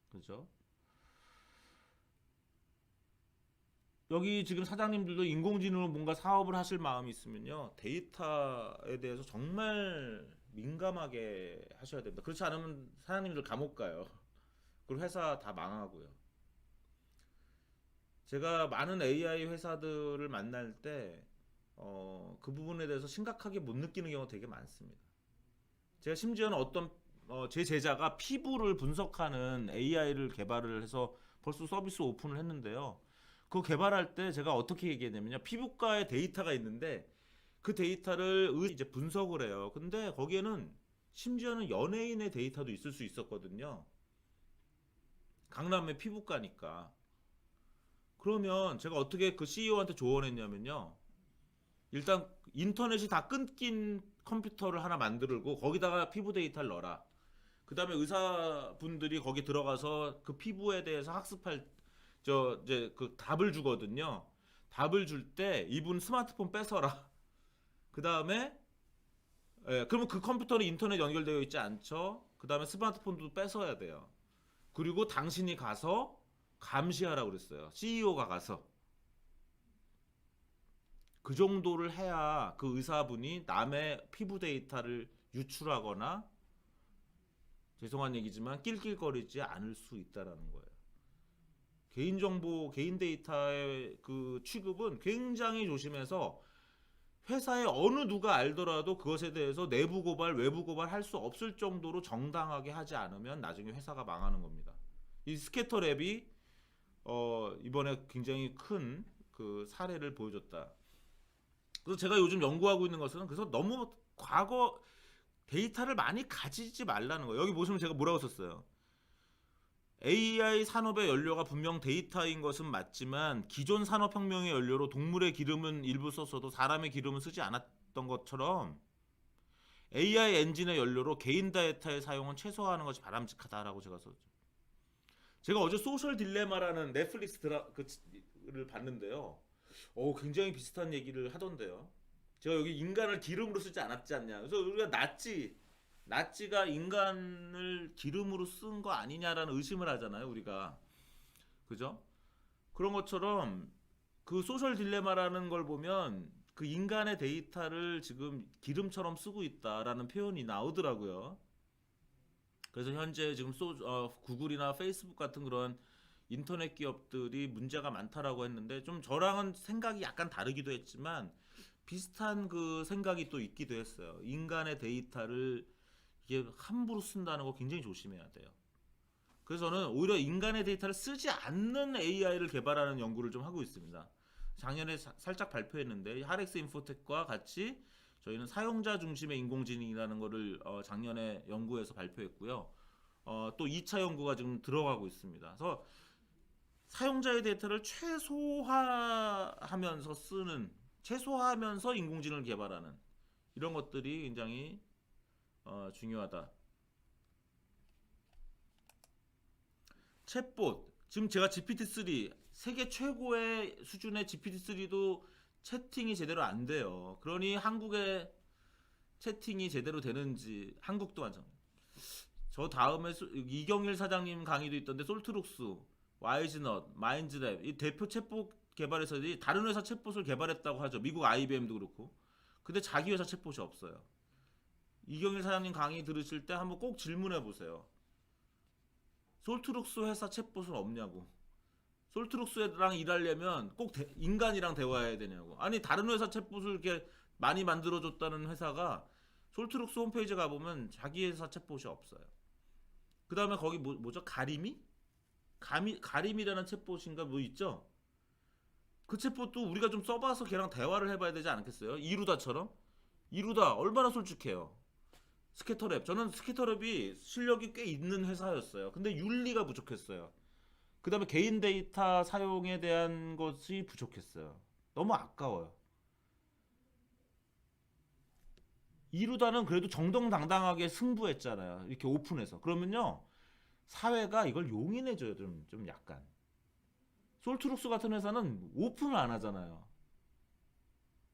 그죠? 여기 지금 사장님들도 인공지능으로 뭔가 사업을 하실 마음이 있으면요, 데이터에 대해서 정말 민감하게 하셔야 됩니다. 그렇지 않으면 사장님들 감옥 가요. 그리고 회사 다 망하고요. 제가 많은 AI 회사들을 만날 때, 그 부분에 대해서 심각하게 못 느끼는 경우가 되게 많습니다. 제가 심지어는 어떤 제 제자가 피부를 분석하는 AI를 개발을 해서 벌써 서비스 오픈을 했는데요. 그거 개발할 때 제가 어떻게 얘기했냐면요. 피부과의 데이터가 있는데 그 데이터를 이제 분석을 해요. 근데 거기에는 심지어는 연예인의 데이터도 있을 수 있었거든요. 강남의 피부과니까. 그러면 제가 어떻게 그 CEO한테 조언했냐면요. 일단 인터넷이 다 끊긴 컴퓨터를 하나 만들고 거기다가 피부 데이터를 넣어라. 그 다음에 의사분들이 거기 들어가서 그 피부에 대해서 학습할 이제 그 답을 주거든요. 답을 줄 때 이분 스마트폰 뺏어라. 그 다음에 그러면 그 컴퓨터는 인터넷 연결되어 있지 않죠. 그 다음에 스마트폰도 뺏어야 돼요. 그리고 당신이 가서 감시하라고 그랬어요. CEO가 가서. 그 정도를 해야 그 의사분이 남의 피부 데이터를 유출하거나, 죄송한 얘기지만 낄낄거리지 않을 수 있다라는 거예요. 개인정보, 개인 데이터의 그 취급은 굉장히 조심해서 회사의 어느 누가 알더라도 그것에 대해서 내부 고발, 외부 고발 할 수 없을 정도로 정당하게 하지 않으면 나중에 회사가 망하는 겁니다. 이 스캐터랩이 이번에 굉장히 큰 그 사례를 보여줬다. 그래서 제가 요즘 연구하고 있는 것은, 그래서 너무 과거 데이터를 많이 가지지 말라는 거예요. 여기 보시면 제가 뭐라고 썼어요. AI 산업의 연료가 분명 데이터인 것은 맞지만 기존 산업혁명의 연료로 동물의 기름은 일부 썼어도 사람의 기름은 쓰지 않았던 것처럼 AI 엔진의 연료로 개인 데이터의 사용은 최소화하는 것이 바람직하다라고 제가 썼죠. 제가 어제 소셜 딜레마라는 넷플릭스 를 봤는데요. 굉장히 비슷한 얘기를 하던데요. 제가 여기 인간을 기름으로 쓰지 않았지 않냐. 그래서 우리가 낫지. 나치가 인간을 기름으로 쓴 거 아니냐라는 의심을 하잖아요, 우리가. 그죠? 그런 것처럼 그 소셜 딜레마라는 걸 보면 그 인간의 데이터를 지금 기름처럼 쓰고 있다라는 표현이 나오더라고요. 그래서 현재 지금 구글이나 페이스북 같은 그런 인터넷 기업들이 문제가 많다라고 했는데 좀 저랑은 생각이 약간 다르기도 했지만 비슷한 그 생각이 또 있기도 했어요. 인간의 데이터를 이게 함부로 쓴다는 거 굉장히 조심해야 돼요. 그래서 저는 오히려 인간의 데이터를 쓰지 않는 AI를 개발하는 연구를 좀 하고 있습니다. 작년에 살짝 발표했는데 하렉스 인포텍과 같이 저희는 사용자 중심의 인공지능이라는 거를 작년에 연구해서 발표했고요. 또 2차 연구가 지금 들어가고 있습니다. 그래서 사용자의 데이터를 최소화하면서 인공지능을 개발하는 이런 것들이 굉장히 중요하다. 챗봇 지금 제가 GPT-3 세계 최고의 수준의 GPT-3도 채팅이 제대로 안 돼요. 그러니 한국의 채팅이 제대로 되는지 한국도 마찬가지. 저 다음에 이경일 사장님 강의도 있던데 솔트룩스, 와이즈넛, 마인즈랩 이 대표 챗봇 개발회사들이 다른 회사 챗봇을 개발했다고 하죠. 미국 IBM도 그렇고. 근데 자기 회사 챗봇이 없어요. 이경일 사장님 강의 들으실 때 한번 꼭 질문해 보세요. 솔트룩스 회사 챗봇은 없냐고. 솔트룩스랑 일하려면 꼭 인간이랑 대화해야 되냐고. 아니 다른 회사 챗봇을 이렇게 많이 만들어줬다는 회사가 솔트룩스 홈페이지 가보면 자기 회사 챗봇이 없어요. 그 다음에 거기 뭐죠? 가림이라는 챗봇인가 뭐 있죠? 그 챗봇도 우리가 좀 써봐서 걔랑 대화를 해봐야 되지 않겠어요? 이루다처럼? 이루다 얼마나 솔직해요. 스캐터랩 저는 스캐터랩이 실력이 꽤 있는 회사였어요. 근데 윤리가 부족했어요. 그 다음에 개인 데이터 사용에 대한 것이 부족했어요. 너무 아까워요. 이루다는 그래도 정정당당하게 승부했잖아요. 이렇게 오픈해서. 그러면요 사회가 이걸 용인해줘요. 좀 약간. 솔트룩스 같은 회사는 오픈을 안 하잖아요.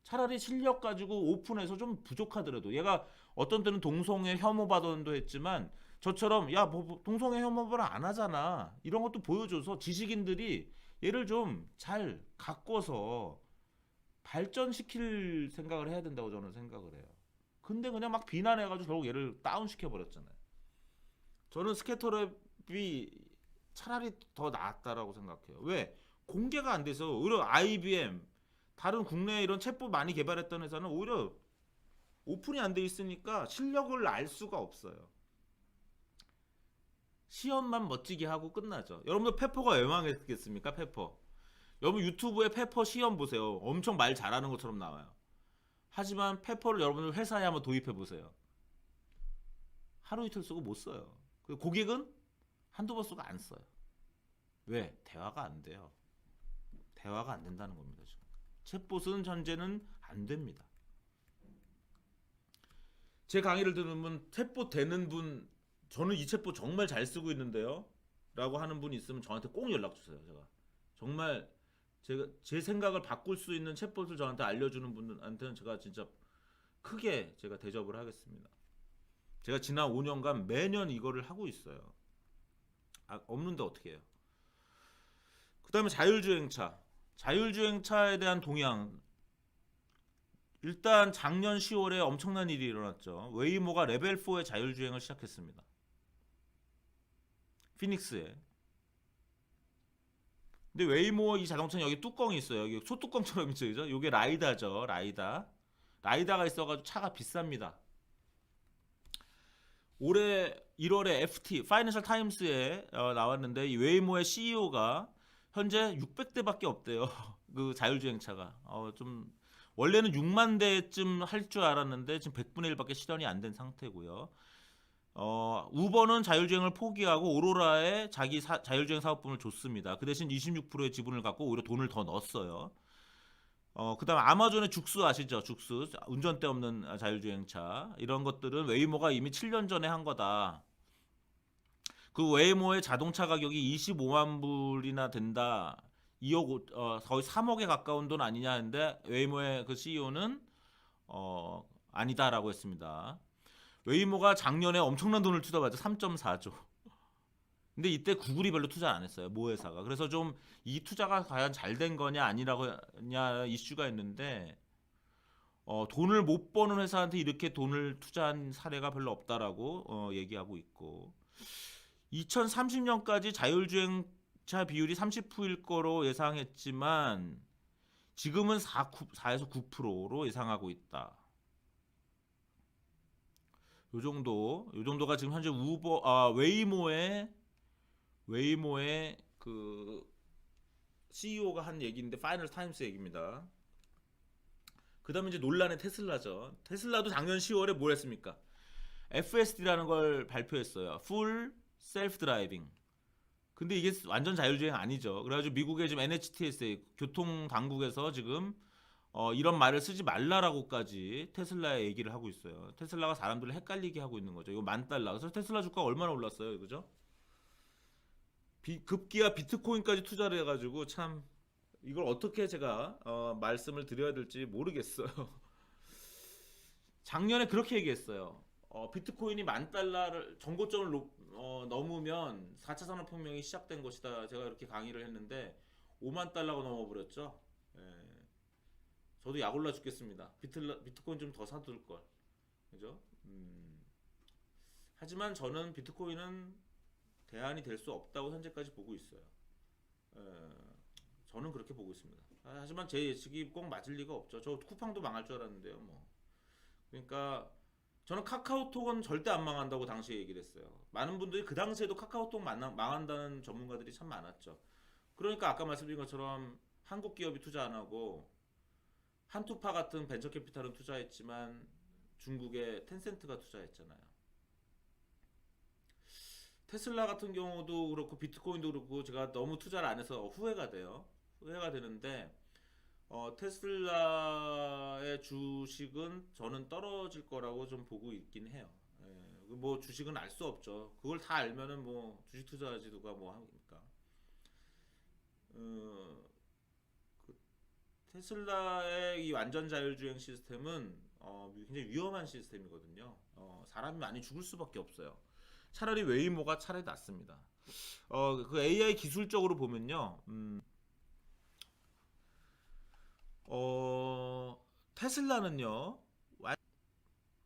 차라리 실력 가지고 오픈해서 좀 부족하더라도 얘가 어떤 때는 동성애 혐오 발언도 했지만 저처럼 야 뭐 동성애 혐오 발언 안 하잖아 이런 것도 보여줘서 지식인들이 얘를 좀 잘 가꿔서 발전시킬 생각을 해야 된다고 저는 생각을 해요. 근데 그냥 막 비난해가지고 결국 얘를 다운시켜 버렸잖아요. 저는 스캐터랩이 차라리 더 낫다라고 생각해요. 왜? 공개가 안 돼서 오히려 IBM 다른 국내에 이런 챗봇 많이 개발했던 회사는 오히려 오픈이 안 돼 있으니까 실력을 알 수가 없어요. 시험만 멋지게 하고 끝나죠. 여러분들 페퍼가 왜 망했겠습니까? 페퍼. 여러분 유튜브에 페퍼 시험 보세요. 엄청 말 잘하는 것처럼 나와요. 하지만 페퍼를 여러분들 회사에 한번 도입해 보세요. 하루 이틀 쓰고 못 써요. 고객은 한두 번 쓰고 안 써요. 왜? 대화가 안 돼요. 대화가 안 된다는 겁니다. 지금. 챗봇은 현재는 안 됩니다. 제 강의를 들으면 챗봇 되는 분 저는 이 챗봇 정말 잘 쓰고 있는데요 라고 하는 분이 있으면 저한테 꼭 연락 주세요. 제가 정말 제 생각을 바꿀 수 있는 챗봇을 저한테 알려주는 분한테는 제가 진짜 크게 제가 대접을 하겠습니다. 제가 지난 5년간 매년 이거를 하고 있어요. 없는데 어떻게 해요? 그 다음에 자율주행차에 대한 동향. 일단 작년 10월에 엄청난 일이 일어났죠. 웨이모가 레벨4의 자율주행을 시작했습니다. 피닉스에. 근데 웨이모 이 자동차는 여기 뚜껑이 있어요. 여기 소뚜껑처럼 있죠. 그죠? 이게 라이다죠. 라이다가 있어가지고 차가 비쌉니다. 올해 1월에 FT 파이낸셜 타임스에 나왔는데 이 웨이모의 CEO가 현재 600대밖에 없대요. 그 자율주행차가 좀 원래는 6만 대쯤 할 줄 알았는데 지금 100분의 1밖에 실현이 안 된 상태고요. 우버는 자율주행을 포기하고 오로라에 자기 자율주행 사업분을 줬습니다. 그 대신 26%의 지분을 갖고 오히려 돈을 더 넣었어요. 그 다음 아마존의 죽수 아시죠? 죽수 운전대 없는 자율주행차 이런 것들은 웨이모가 이미 7년 전에 한 거다. 그 웨이모의 자동차 가격이 25만 불이나 된다. 2억 거의 3억에 가까운 돈 아니냐 했는데 웨이모의 그 CEO는 아니다라고 했습니다. 웨이모가 작년에 엄청난 돈을 투자받죠. 3.4조. 근데 이때 구글이 별로 투자 안 했어요. 모 회사가. 그래서 좀 이 투자가 과연 잘 된 거냐 아니라냐 이슈가 있는데 돈을 못 버는 회사한테 이렇게 돈을 투자한 사례가 별로 없다라고 얘기하고 있고 2030년까지 자율주행차 비율이 30%일 거로 예상했지만 지금은 4에서 9%로 예상하고 있다. 요 정도가 지금 현재 웨이모의 그 CEO가 한 얘기인데 파이널 타임스 얘기입니다. 그다음에 이제 논란의 테슬라죠. 테슬라도 작년 10월에 뭘 했습니까? FSD라는 걸 발표했어요. Full Self Driving. 근데 이게 완전 자율주행 아니죠. 그래가지고 미국의 지금 NHTSA 교통 당국에서 지금 이런 말을 쓰지 말라라고까지 테슬라에 얘기를 하고 있어요. 테슬라가 사람들을 헷갈리게 하고 있는 거죠. 이거 $10,000. 그래서 테슬라 주가가 얼마나 올랐어요, 그죠? 급기야 비트코인까지 투자를 해가지고 참 이걸 어떻게 제가 말씀을 드려야 될지 모르겠어요. 작년에 그렇게 얘기했어요. 비트코인이 $10,000를 정고점을 넘으면 4차 산업혁명이 시작된 것이다. 제가 이렇게 강의를 했는데 $50,000가 넘어버렸죠. 예. 저도 약 올라 죽겠습니다. 비트코인 좀 더 사둘 걸. 그죠? 하지만 저는 비트코인은 대안이 될 수 없다고 현재까지 보고 있어요. 저는 그렇게 보고 있습니다. 하지만 제 예측이 꼭 맞을 리가 없죠. 저 쿠팡도 망할 줄 알았는데요. 뭐. 그러니까 저는 카카오톡은 절대 안 망한다고 당시에 얘기를 했어요. 많은 분들이 그 당시에도 카카오톡 망한다는 전문가들이 참 많았죠. 그러니까 아까 말씀드린 것처럼 한국 기업이 투자 안 하고 한투파 같은 벤처캐피탈은 투자했지만 중국의 텐센트가 투자했잖아요. 테슬라 같은 경우도 그렇고 비트코인도 그렇고 제가 너무 투자를 안 해서 후회가 돼요. 후회가 되는데 테슬라의 주식은 저는 떨어질 거라고 좀 보고 있긴 해요. 예, 뭐 주식은 알 수 없죠. 그걸 다 알면은 뭐 주식 투자하지 누가 뭐 합니까? 그 테슬라의 이 완전 자율주행 시스템은 굉장히 위험한 시스템이거든요. 사람이 많이 죽을 수밖에 없어요. 차라리 웨이모가 차라리 낫습니다. 그 AI 기술적으로 보면요. 테슬라는요.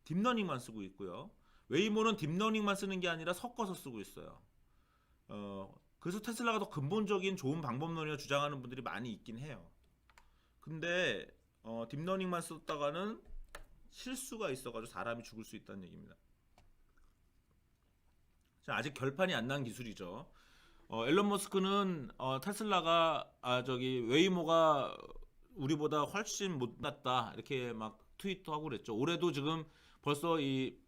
딥러닝만 쓰고 있고요. 웨이모는 딥러닝만 쓰는 게 아니라 섞어서 쓰고 있어요. 그래서 테슬라가 더 근본적인 좋은 방법론이라 주장하는 분들이 많이 있긴 해요. 근데 딥러닝만 썼다가는 실수가 있어가지고 사람이 죽을 수 있다는 얘기입니다. 아직 결판이 안 난 기술이죠. 앨런 머스크는 테슬라가 웨이모가 우리보다 훨씬 못났다 이렇게 막 트위터하고 그랬죠. 올해도 지금 벌써 이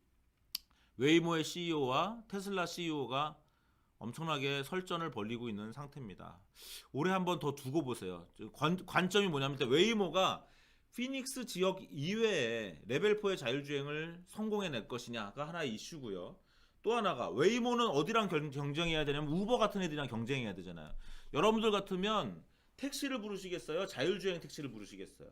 웨이모의 CEO와 테슬라 CEO가 엄청나게 설전을 벌이고 있는 상태입니다. 올해 한번 더 두고 보세요. 관점이 뭐냐면 웨이모가 피닉스 지역 이외에 레벨 4의 자율주행을 성공해낼 것이냐가 하나의 이슈고요. 또 하나가 웨이모는 어디랑 경쟁해야 되냐면 우버 같은 애들이랑 경쟁해야 되잖아요. 여러분들 같으면 택시를 부르시겠어요? 자율주행 택시를 부르시겠어요?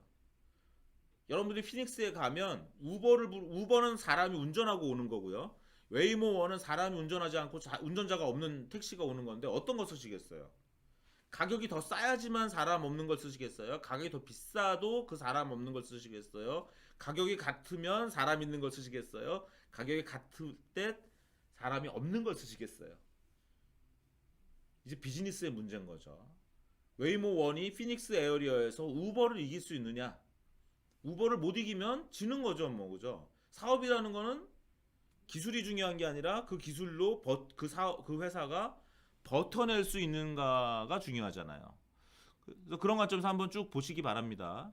여러분들이 피닉스에 가면 우버는 사람이 운전하고 오는 거고요. 웨이모어는 사람이 운전하지 않고 운전자가 없는 택시가 오는 건데 어떤 거 쓰시겠어요? 가격이 더 싸야지만 사람 없는 걸 쓰시겠어요? 가격이 더 비싸도 그 사람 없는 걸 쓰시겠어요? 가격이 같으면 사람 있는 걸 쓰시겠어요? 가격이 같을 때 사람이 없는 걸 쓰시겠어요? 이제 비즈니스의 문제인 거죠. 웨이모 원이 피닉스 에어리어에서 우버를 이길 수 있느냐? 우버를 못 이기면 지는 거죠, 뭐 그죠? 사업이라는 거는 기술이 중요한 게 아니라 그 기술로 그 회사가 버텨낼 수 있는가가 중요하잖아요. 그래서 그런 관점에서 한번 쭉 보시기 바랍니다.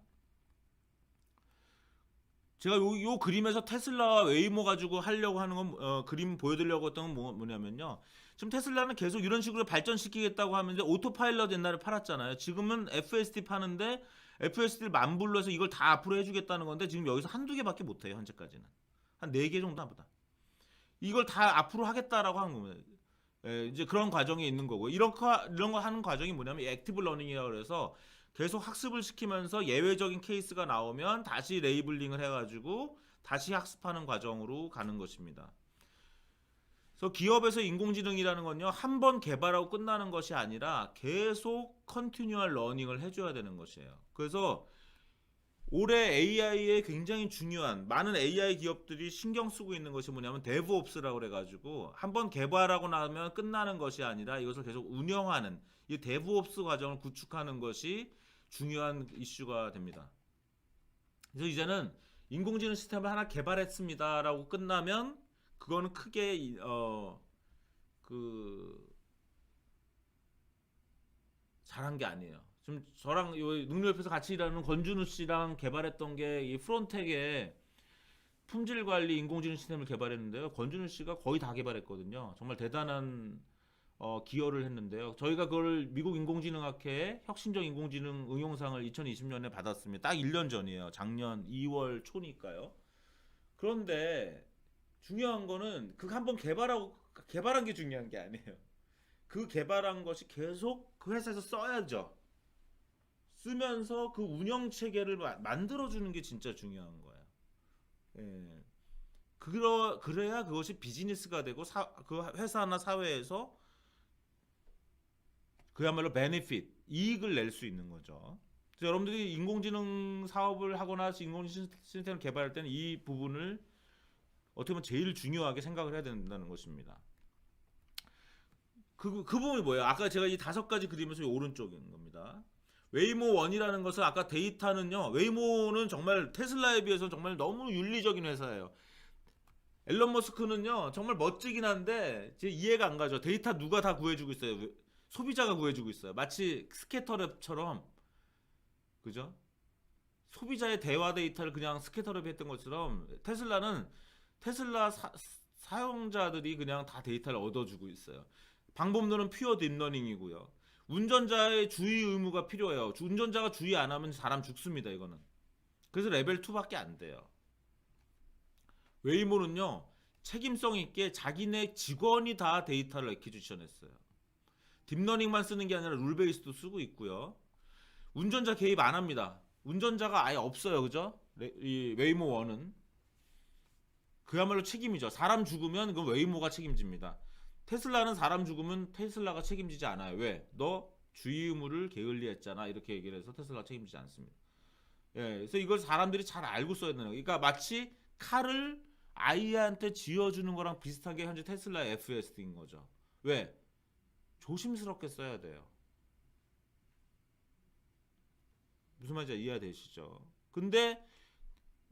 제가 요 그림에서 테슬라와 웨이모 가지고 하려고 하는 건 그림 보여드리려고 했던 건 뭐냐면요. 지금 테슬라는 계속 이런 식으로 발전시키겠다고 하면서 오토파일럿 옛날에 팔았잖아요. 지금은 FSD 파는데 FSD를 만불러서 이걸 다 앞으로 해주겠다는 건데 지금 여기서 한두 개밖에 못해요. 현재까지는 한 4개 정도 보다. 이걸 다 앞으로 하겠다라고 하는 겁니다. 이제 그런 과정이 있는 거고 이런 거 하는 과정이 뭐냐면 액티브 러닝이라고 해서 계속 학습을 시키면서 예외적인 케이스가 나오면 다시 레이블링을 해가지고 다시 학습하는 과정으로 가는 것입니다. 그래서 기업에서 인공지능이라는 건요, 한 번 개발하고 끝나는 것이 아니라 계속 컨티뉴얼 러닝을 해줘야 되는 것이에요. 그래서 올해 AI에 굉장히 중요한 많은 AI 기업들이 신경 쓰고 있는 것이 뭐냐면 데브옵스라고 그래가지고 한 번 개발하고 나면 끝나는 것이 아니라 이것을 계속 운영하는 이 데브옵스 과정을 구축하는 것이 중요한 이슈가 됩니다. 그래서 이제는 인공지능 시스템을 하나 개발했습니다라고 끝나면 그거는 크게 그 잘한 게 아니에요. 지금 저랑 능력협회에서 같이 일하는 권준우 씨랑 개발했던 게 이 프론텍의 품질 관리 인공지능 시스템을 개발했는데요. 권준우 씨가 거의 다 개발했거든요. 정말 대단한 기여를 했는데요. 저희가 그걸 미국 인공지능학회의 혁신적 인공지능 응용상을 2020년에 받았습니다. 딱 1년 전이에요. 작년 2월 초니까요. 그런데 중요한 거는 그 한번 개발한 게 중요한 게 아니에요. 그 개발한 것이 계속 그 회사에서 써야죠. 쓰면서 그 운영 체계를 만들어주는 게 진짜 중요한 거예요. 예. 그래야 그것이 비즈니스가 되고 그 회사나 사회에서 그야말로 베네핏, 이익을 낼 수 있는 거죠. 그래서 여러분들이 인공지능 사업을 하거나 인공지능 시스템을 개발할 때는 이 부분을 어떻게 보면 제일 중요하게 생각을 해야 된다는 것입니다. 그 부분이 뭐예요? 아까 제가 이 5가지 그리면서 오른쪽인 겁니다. 웨이모 1이라는 것은 아까 데이터는요. 웨이모는 정말 테슬라에 비해서 정말 너무 윤리적인 회사예요. 앨런 머스크는요. 정말 멋지긴 한데 제 이해가 안 가죠. 데이터 누가 다 구해주고 있어요. 소비자가 구해주고 있어요. 마치 스캐터랩처럼, 그죠? 소비자의 대화 데이터를 그냥 스캐터랩 했던 것처럼 테슬라 사용자들이 그냥 다 데이터를 얻어주고 있어요. 방법론은 퓨어 딥러닝이고요. 운전자의 주의 의무가 필요해요. 운전자가 주의 안 하면 사람 죽습니다. 이거는. 그래서 레벨 2밖에 안 돼요. 웨이모는요. 책임성 있게 자기네 직원이 다 데이터를 애퀴지션했어요. 딥러닝만 쓰는 게 아니라 룰 베이스도 쓰고 있고요. 운전자 개입 안 합니다. 운전자가 아예 없어요. 그죠? 이 웨이모 1은 그야말로 책임이죠. 사람 죽으면 그건 웨이모가 책임집니다. 테슬라는 사람 죽으면 테슬라가 책임지지 않아요. 왜? 너 주의 의무를 게을리했잖아. 이렇게 얘기를 해서 테슬라가 책임지지 않습니다. 예, 그래서 이걸 사람들이 잘 알고 써야 되는 거예요. 그러니까 마치 칼을 아이한테 쥐어주는 거랑 비슷하게 현재 테슬라의 FSD인 거죠. 왜? 조심스럽게 써야 돼요. 무슨 말인지 이해되시죠? 근데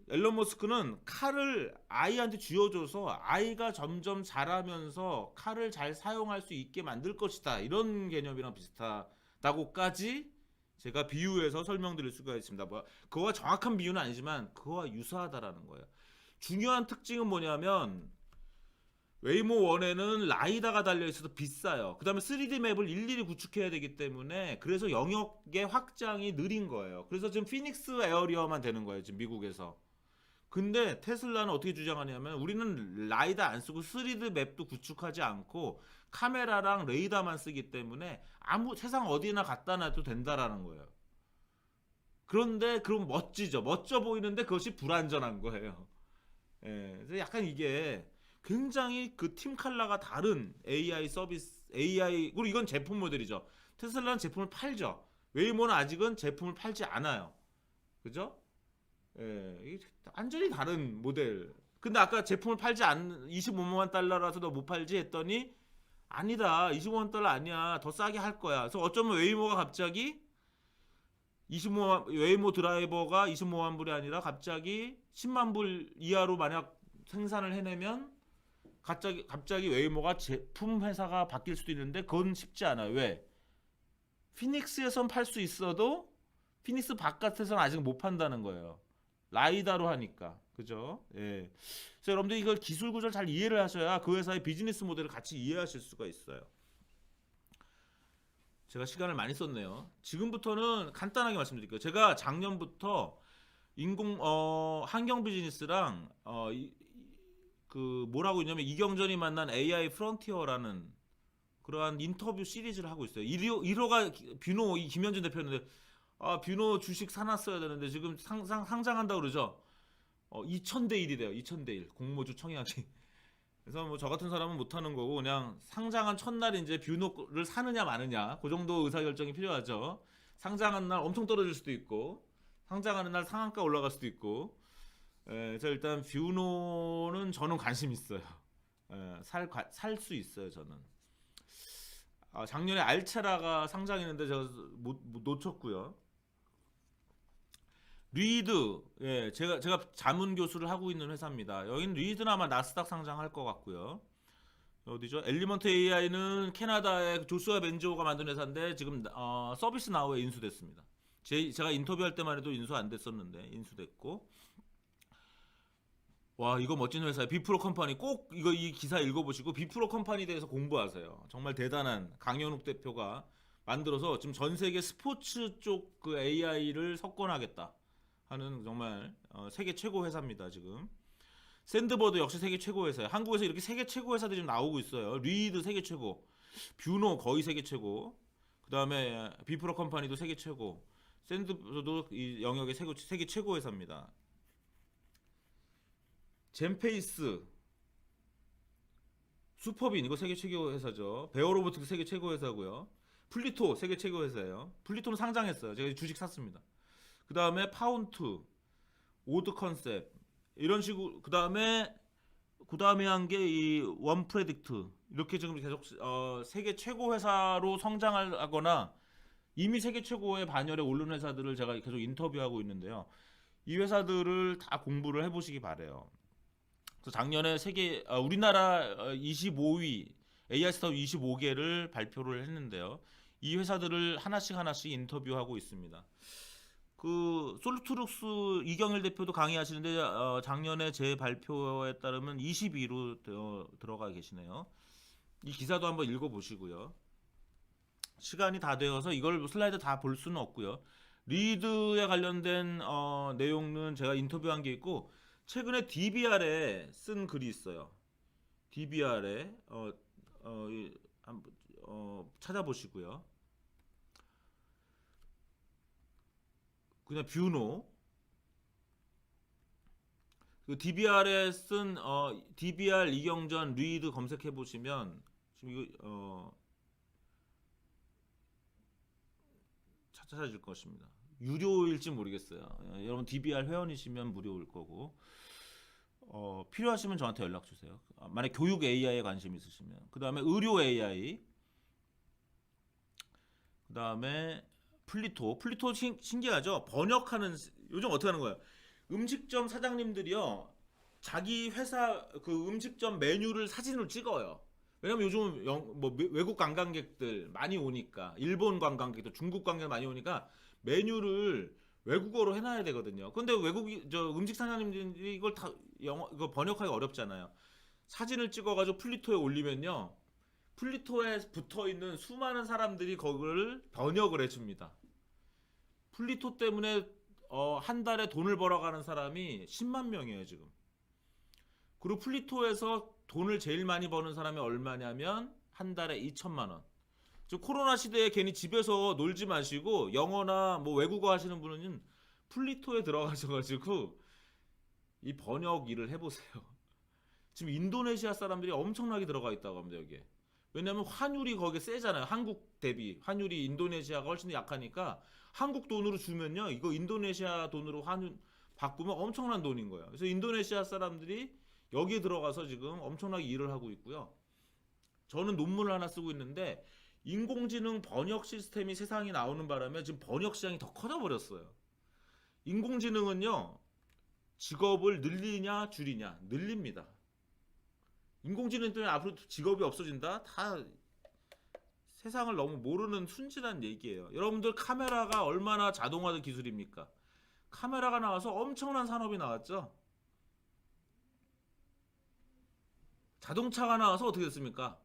앨런 머스크는 칼을 아이한테 쥐어줘서 아이가 점점 자라면서 칼을 잘 사용할 수 있게 만들 것이다. 이런 개념이랑 비슷하다고까지 제가 비유해서 설명드릴 수가 있습니다. 그거와 정확한 비유는 아니지만 그거와 유사하다라는 거예요. 중요한 특징은 뭐냐면 웨이모 1에는 라이다가 달려있어서 비싸요. 그 다음에 3D 맵을 일일이 구축해야 되기 때문에 그래서 영역의 확장이 느린 거예요. 그래서 지금 피닉스 에어리어만 되는 거예요. 지금 미국에서. 근데 테슬라는 어떻게 주장하냐면 우리는 라이다 안 쓰고 3D 맵도 구축하지 않고 카메라랑 레이더만 쓰기 때문에 세상 어디나 갖다 놔도 된다라는 거예요. 그런데 그럼 멋지죠. 멋져 보이는데 그것이 불안전한 거예요. 예, 그래서 약간 이게 굉장히 그 팀 칼라가 다른 AI 서비스, AI, 그리고 이건 제품 모델이죠. 테슬라는 제품을 팔죠. 웨이모는 아직은 제품을 팔지 않아요. 그죠? 예, 이게 완전히 다른 모델. 근데 아까 제품을 팔지 않는 25만 달러라서 너 못 팔지 했더니 아니다. 25만 달러 아니야. 더 싸게 할 거야. 그래서 어쩌면 웨이모가 갑자기 25만 웨이모 드라이버가 25만 불이 아니라 갑자기 10만 불 이하로 만약 생산을 해내면 갑자기 웨이모가 제품 회사가 바뀔 수도 있는데 그건 쉽지 않아요. 왜? 피닉스에선 팔 수 있어도 피닉스 바깥에서는 아직 못 판다는 거예요. 라이다로 하니까. 그죠? 예. 그래서 여러분들 이걸 기술 구조를 잘 이해를 하셔야 그 회사의 비즈니스 모델을 같이 이해하실 수가 있어요. 제가 시간을 많이 썼네요. 지금부터는 간단하게 말씀드릴게요. 제가 작년부터 환경 비즈니스랑 뭐라고 있냐면 이경전이 만난 AI 프론티어라는 그러한 인터뷰 시리즈를 하고 있어요. 1호가 뷰노 김현준 대표였는데 뷰노 주식 사놨어야 되는데 지금 상장한다고 그러죠. 2000대 1이 돼요. 2000대 1. 공모주 청약이. 그래서 뭐 저 같은 사람은 못 하는 거고 그냥 상장한 첫날 이제 뷰노를 사느냐 마느냐 그 정도 의사 결정이 필요하죠. 상장한 날 엄청 떨어질 수도 있고 상장하는 날 상한가 올라갈 수도 있고. 그래서 일단 뷰노는 저는 관심 있어요. 살 수 있어요 저는. 작년에 알체라가 상장했는데 제가 못 놓쳤고요. 리드, 예, 제가 자문 교수를 하고 있는 회사입니다. 여기는 리드는 아마 나스닥 상장할 것 같고요. 어디죠? 엘리먼트 AI는 캐나다의 조슈아 벤조가 만든 회사인데 지금 서비스 나우에 인수됐습니다. 제가 인터뷰할 때만 해도 인수 안 됐었는데 인수됐고. 와, 이거 멋진 회사예요. 비프로 컴퍼니. 꼭 이거 이 기사 읽어보시고 비프로 컴퍼니 대해서 공부하세요. 정말 대단한 강현욱 대표가 만들어서 지금 전 세계 스포츠 쪽 그 AI를 석권하겠다 하는 정말 세계 최고 회사입니다. 지금 샌드버드 역시 세계 최고 회사예요. 한국에서 이렇게 세계 최고 회사들이 지금 나오고 있어요. 리드 세계 최고, 뷰노 거의 세계 최고, 그 다음에 비프로 컴퍼니도 세계 최고, 샌드버드도 이 영역의 세계 최고 회사입니다. 젠페이스, 슈퍼빈 이거 세계 최고 회사죠. 베어로보틱스 세계 최고 회사고요. 플리토 세계 최고 회사예요. 플리토는 상장했어요. 제가 주식 샀습니다. 그 다음에 파운트, 오드 컨셉 이런 식으로 그 다음에 한 게 이 원프레딕트 이렇게 지금 계속 세계 최고 회사로 성장하거나 이미 세계 최고의 반열에 오른 회사들을 제가 계속 인터뷰하고 있는데요. 이 회사들을 다 공부를 해보시기 바래요. 그래서 작년에 우리나라 25위 AI 스타트 25개를 발표를 했는데요. 이 회사들을 하나씩 인터뷰하고 있습니다. 그 솔루트룩스 이경일 대표도 강의하시는데 작년에 제 발표에 따르면 22로 들어가 계시네요. 이 기사도 한번 읽어보시고요. 시간이 다 되어서 이걸 슬라이드 다 볼 수는 없고요. 리드에 관련된 내용은 제가 인터뷰한 게 있고 최근에 DBR에 쓴 글이 있어요. DBR에 찾아보시고요. 그냥 뷰노 그 DBR에 쓴 DBR 이경전 리드 검색해 보시면 지금 이거 찾아질 것입니다. 유료일지 모르겠어요. 여러분 DBR 회원이시면 무료일 거고 필요하시면 저한테 연락 주세요. 만약 교육 AI에 관심 있으시면 그 다음에 의료 AI 그 다음에 플리토 신기하죠? 번역하는 요즘 어떻게 하는 거예요? 음식점 사장님들이요 자기 회사 그 음식점 메뉴를 사진을 찍어요. 왜냐면 요즘 외국 관광객들 많이 오니까 일본 관광객들 중국 관광객 많이 오니까 메뉴를 외국어로 해놔야 되거든요. 근데 음식 사장님들이 이걸 다 이거 번역하기 어렵잖아요. 사진을 찍어가지고 플리토에 올리면요 플리토에 붙어있는 수많은 사람들이 그걸 번역을 해줍니다. 플리토 때문에 한 달에 돈을 벌어가는 사람이 10만 명이에요 지금. 그리고 플리토에서 돈을 제일 많이 버는 사람이 얼마냐면 한 달에 2천만 원. 즉 코로나 시대에 괜히 집에서 놀지 마시고 영어나 뭐 외국어 하시는 분은 플리토에 들어가셔가지고 이 번역 일을 해보세요. 지금 인도네시아 사람들이 엄청나게 들어가 있다고 합니다 여기에. 왜냐면 환율이 거기에 세잖아요. 한국 대비 환율이 인도네시아가 훨씬 약하니까 한국 돈으로 주면요 이거 인도네시아 돈으로 환율 바꾸면 엄청난 돈인 거예요. 그래서 인도네시아 사람들이 여기에 들어가서 지금 엄청나게 일을 하고 있고요. 저는 논문을 하나 쓰고 있는데 인공지능 번역 시스템이 세상에 나오는 바람에 지금 번역 시장이 더 커져 버렸어요. 인공지능은요 직업을 늘리냐 줄이냐 늘립니다. 인공지능 때문에 앞으로 직업이 없어진다? 다 세상을 너무 모르는 순진한 얘기예요. 여러분들 카메라가 얼마나 자동화된 기술입니까? 카메라가 나와서 엄청난 산업이 나왔죠. 자동차가 나와서 어떻게 됐습니까?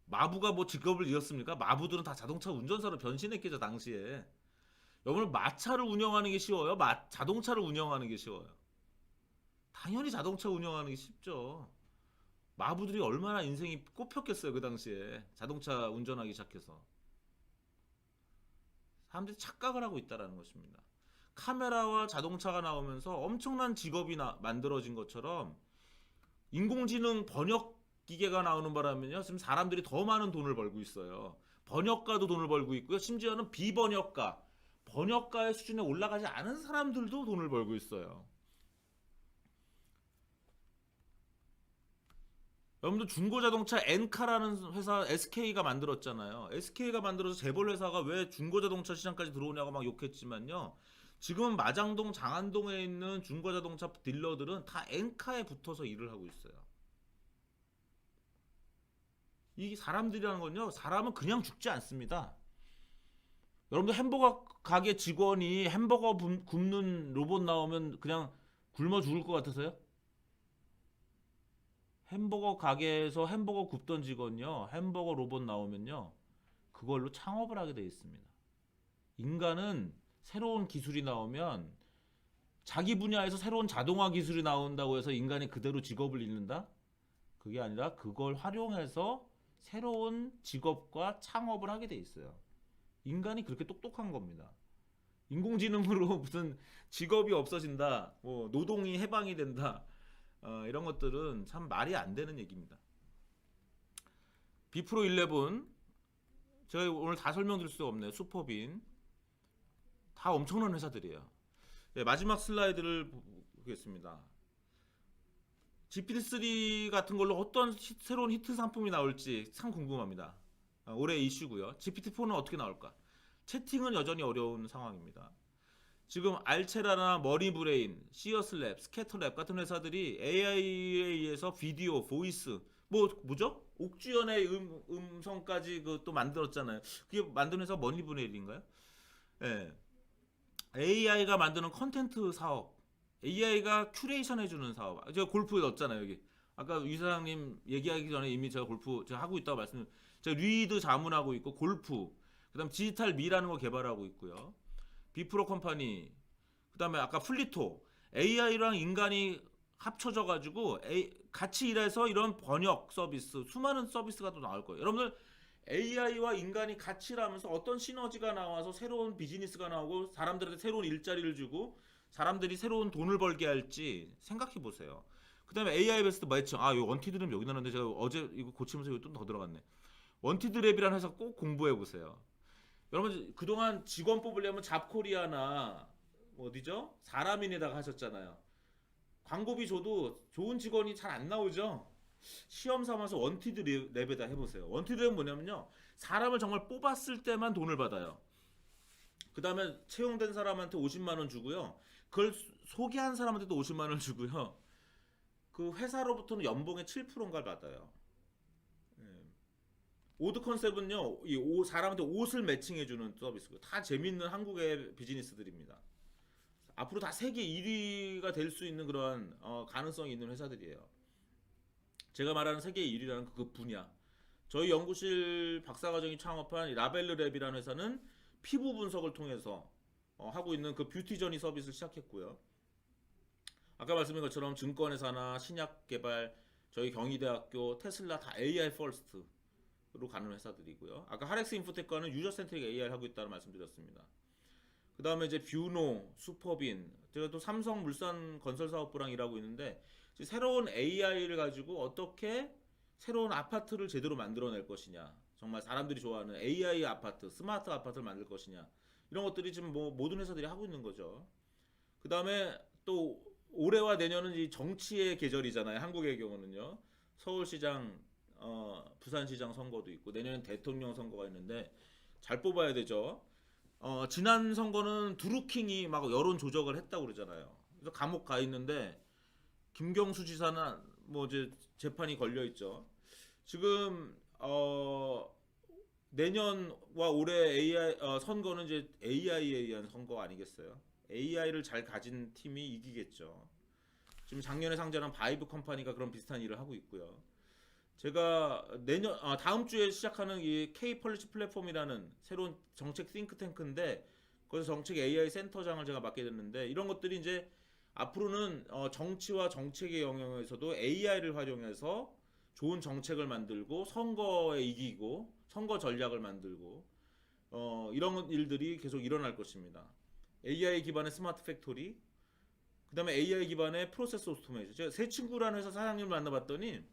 마부가 뭐 직업을 잃었습니까? 마부들은 다 자동차 운전사로 변신했겠죠 당시에. 여러분 마차를 운영하는 게 쉬워요? 자동차를 운영하는 게 쉬워요? 당연히 자동차 운영하는 게 쉽죠. 마부들이 얼마나 인생이 꼽혔겠어요 그 당시에 자동차 운전하기 시작해서. 사람들이 착각을 하고 있다라는 것입니다. 카메라와 자동차가 나오면서 엄청난 직업이 만들어진 것처럼 인공지능 번역 기계가 나오는 바람에요. 지금 사람들이 더 많은 돈을 벌고 있어요. 번역가도 돈을 벌고 있고요. 심지어는 비번역가, 번역가의 수준에 올라가지 않은 사람들도 돈을 벌고 있어요. 여러분들 중고자동차 엔카라는 회사 SK가 만들었잖아요. SK가 만들어서 재벌 회사가 왜 중고자동차 시장까지 들어오냐고 막 욕했지만요. 지금은 마장동, 장안동에 있는 중고자동차 딜러들은 다 엔카에 붙어서 일을 하고 있어요. 이 사람들이라는 건요, 사람은 그냥 죽지 않습니다. 여러분들 햄버거 가게 직원이 햄버거 굽는 로봇 나오면 그냥 굶어 죽을 것 같아서요? 햄버거 가게에서 햄버거 굽던 직원요, 햄버거 로봇 나오면요, 그걸로 창업을 하게 돼 있습니다. 인간은 새로운 기술이 나오면 자기 분야에서 새로운 자동화 기술이 나온다고 해서 인간이 그대로 직업을 잃는다? 그게 아니라 그걸 활용해서 새로운 직업과 창업을 하게 돼 있어요. 인간이 그렇게 똑똑한 겁니다. 인공지능으로 무슨 직업이 없어진다, 뭐 노동이 해방이 된다, 이런 것들은 참 말이 안 되는 얘기입니다. 비프로 11, 제가 오늘 다 설명드릴 수가 없네요. 슈퍼빈, 다 엄청난 회사들이에요. 네, 마지막 슬라이드를 보겠습니다. GPT-3 같은 걸로 어떤 새로운 히트 상품이 나올지 참 궁금합니다. 올해 이슈고요. GPT-4는 어떻게 나올까? 채팅은 여전히 어려운 상황입니다. 지금 알체라나 머리브레인, 시어스랩, 스캐터랩 같은 회사들이 AI에 의해서 비디오, 보이스, 뭐죠? 옥주연의 음성까지 또 만들었잖아요. 그게 만든 회사 머니브레인인가요? 예. AI가 만드는 컨텐트 사업, AI가 큐레이션 해주는 사업. 제가 골프에 넣었잖아요, 여기. 아까 유 사장님 얘기하기 전에 이미 제가 골프 제가 하고 있다고 제가 리드 자문하고 있고, 골프, 그다음 디지털 미라는 거 개발하고 있고요. 비프로 컴퍼니, 그다음에 아까 플리토, AI랑 인간이 합쳐져 가지고 같이 일해서 이런 번역 서비스, 수많은 서비스가 또 나올 거예요. 여러분들 AI와 인간이 같이 일하면서 어떤 시너지가 나와서 새로운 비즈니스가 나오고 사람들한테 새로운 일자리를 주고 사람들이 새로운 돈을 벌게 할지 생각해 보세요. 그다음에 AI 베스트 매칭. 요 원티드 랩 여기 나왔는데 제가 어제 이거 고치면서 이거 좀 더 들어갔네. 원티드 랩이라는 회사 꼭 공부해 보세요. 여러분 그동안 직원 뽑으려면 잡코리아나 어디죠? 사람인에다가 하셨잖아요. 광고비 줘도 좋은 직원이 잘 안 나오죠. 시험 삼아서 원티드 랩에다 해보세요. 원티드 랩은 뭐냐면요, 사람을 정말 뽑았을 때만 돈을 받아요. 그 다음에 채용된 사람한테 50만 원 주고요. 그걸 소개한 사람한테도 50만 원 주고요. 그 회사로부터는 연봉의 7%인가 받아요. 예. 오드 컨셉은요, 사람한테 옷을 매칭해주는 서비스고, 다 재밌는 한국의 비즈니스들입니다. 앞으로 다 세계 1위가 될 수 있는 그런 가능성이 있는 회사들이에요. 제가 말하는 세계 1위라는 그 분야. 저희 연구실 박사과정이 창업한 라벨르랩이라는 회사는 피부 분석을 통해서 하고 있는 그 뷰티저니 서비스를 시작했고요. 아까 말씀드린 것처럼 증권회사나 신약 개발, 저희 경희대학교, 테슬라 다 AI 퍼스트로 가는 회사들이고요. 아까 하렉스 인포테크는 유저 센트릭 AI를 하고 있다는 말씀드렸습니다. 그 다음에 이제 뷰노, 슈퍼빈, 제가 또 삼성물산 건설사업부랑 일하고 있는데, 새로운 AI를 가지고 어떻게 새로운 아파트를 제대로 만들어낼 것이냐, 정말 사람들이 좋아하는 AI 아파트, 스마트 아파트를 만들 것이냐, 이런 것들이 지금 뭐 모든 회사들이 하고 있는 거죠. 그 다음에 또 올해와 내년은 이 정치의 계절이잖아요. 한국의 경우는요. 서울시장, 부산시장 선거도 있고 내년엔 대통령 선거가 있는데 잘 뽑아야 되죠. 지난 선거는 드루킹이 막 여론 조작을 했다고 그러잖아요. 그래서 감옥 가 있는데 김경수 지사는 뭐 이제 재판이 걸려 있죠. 지금 내년과 올해 AI 선거는 이제 AI에 의한 선거 아니겠어요? AI를 잘 가진 팀이 이기겠죠. 지금 작년에 상장한 바이브 컴퍼니가 그런 비슷한 일을 하고 있고요. 제가 다음 주에 시작하는 이 K 폴리시 플랫폼이라는 새로운 정책 싱크탱크인데 거기서 정책 AI 센터장을 제가 맡게 됐는데, 이런 것들이 이제 앞으로는 정치와 정책의 영역에서도 AI를 활용해서 좋은 정책을 만들고 선거에 이기고 선거 전략을 만들고 이런 일들이 계속 일어날 것입니다. AI 기반의 스마트 팩토리, 그다음에 AI 기반의 프로세스 오토메이션. 제가 새 친구라는 회사 사장님을 만나봤더니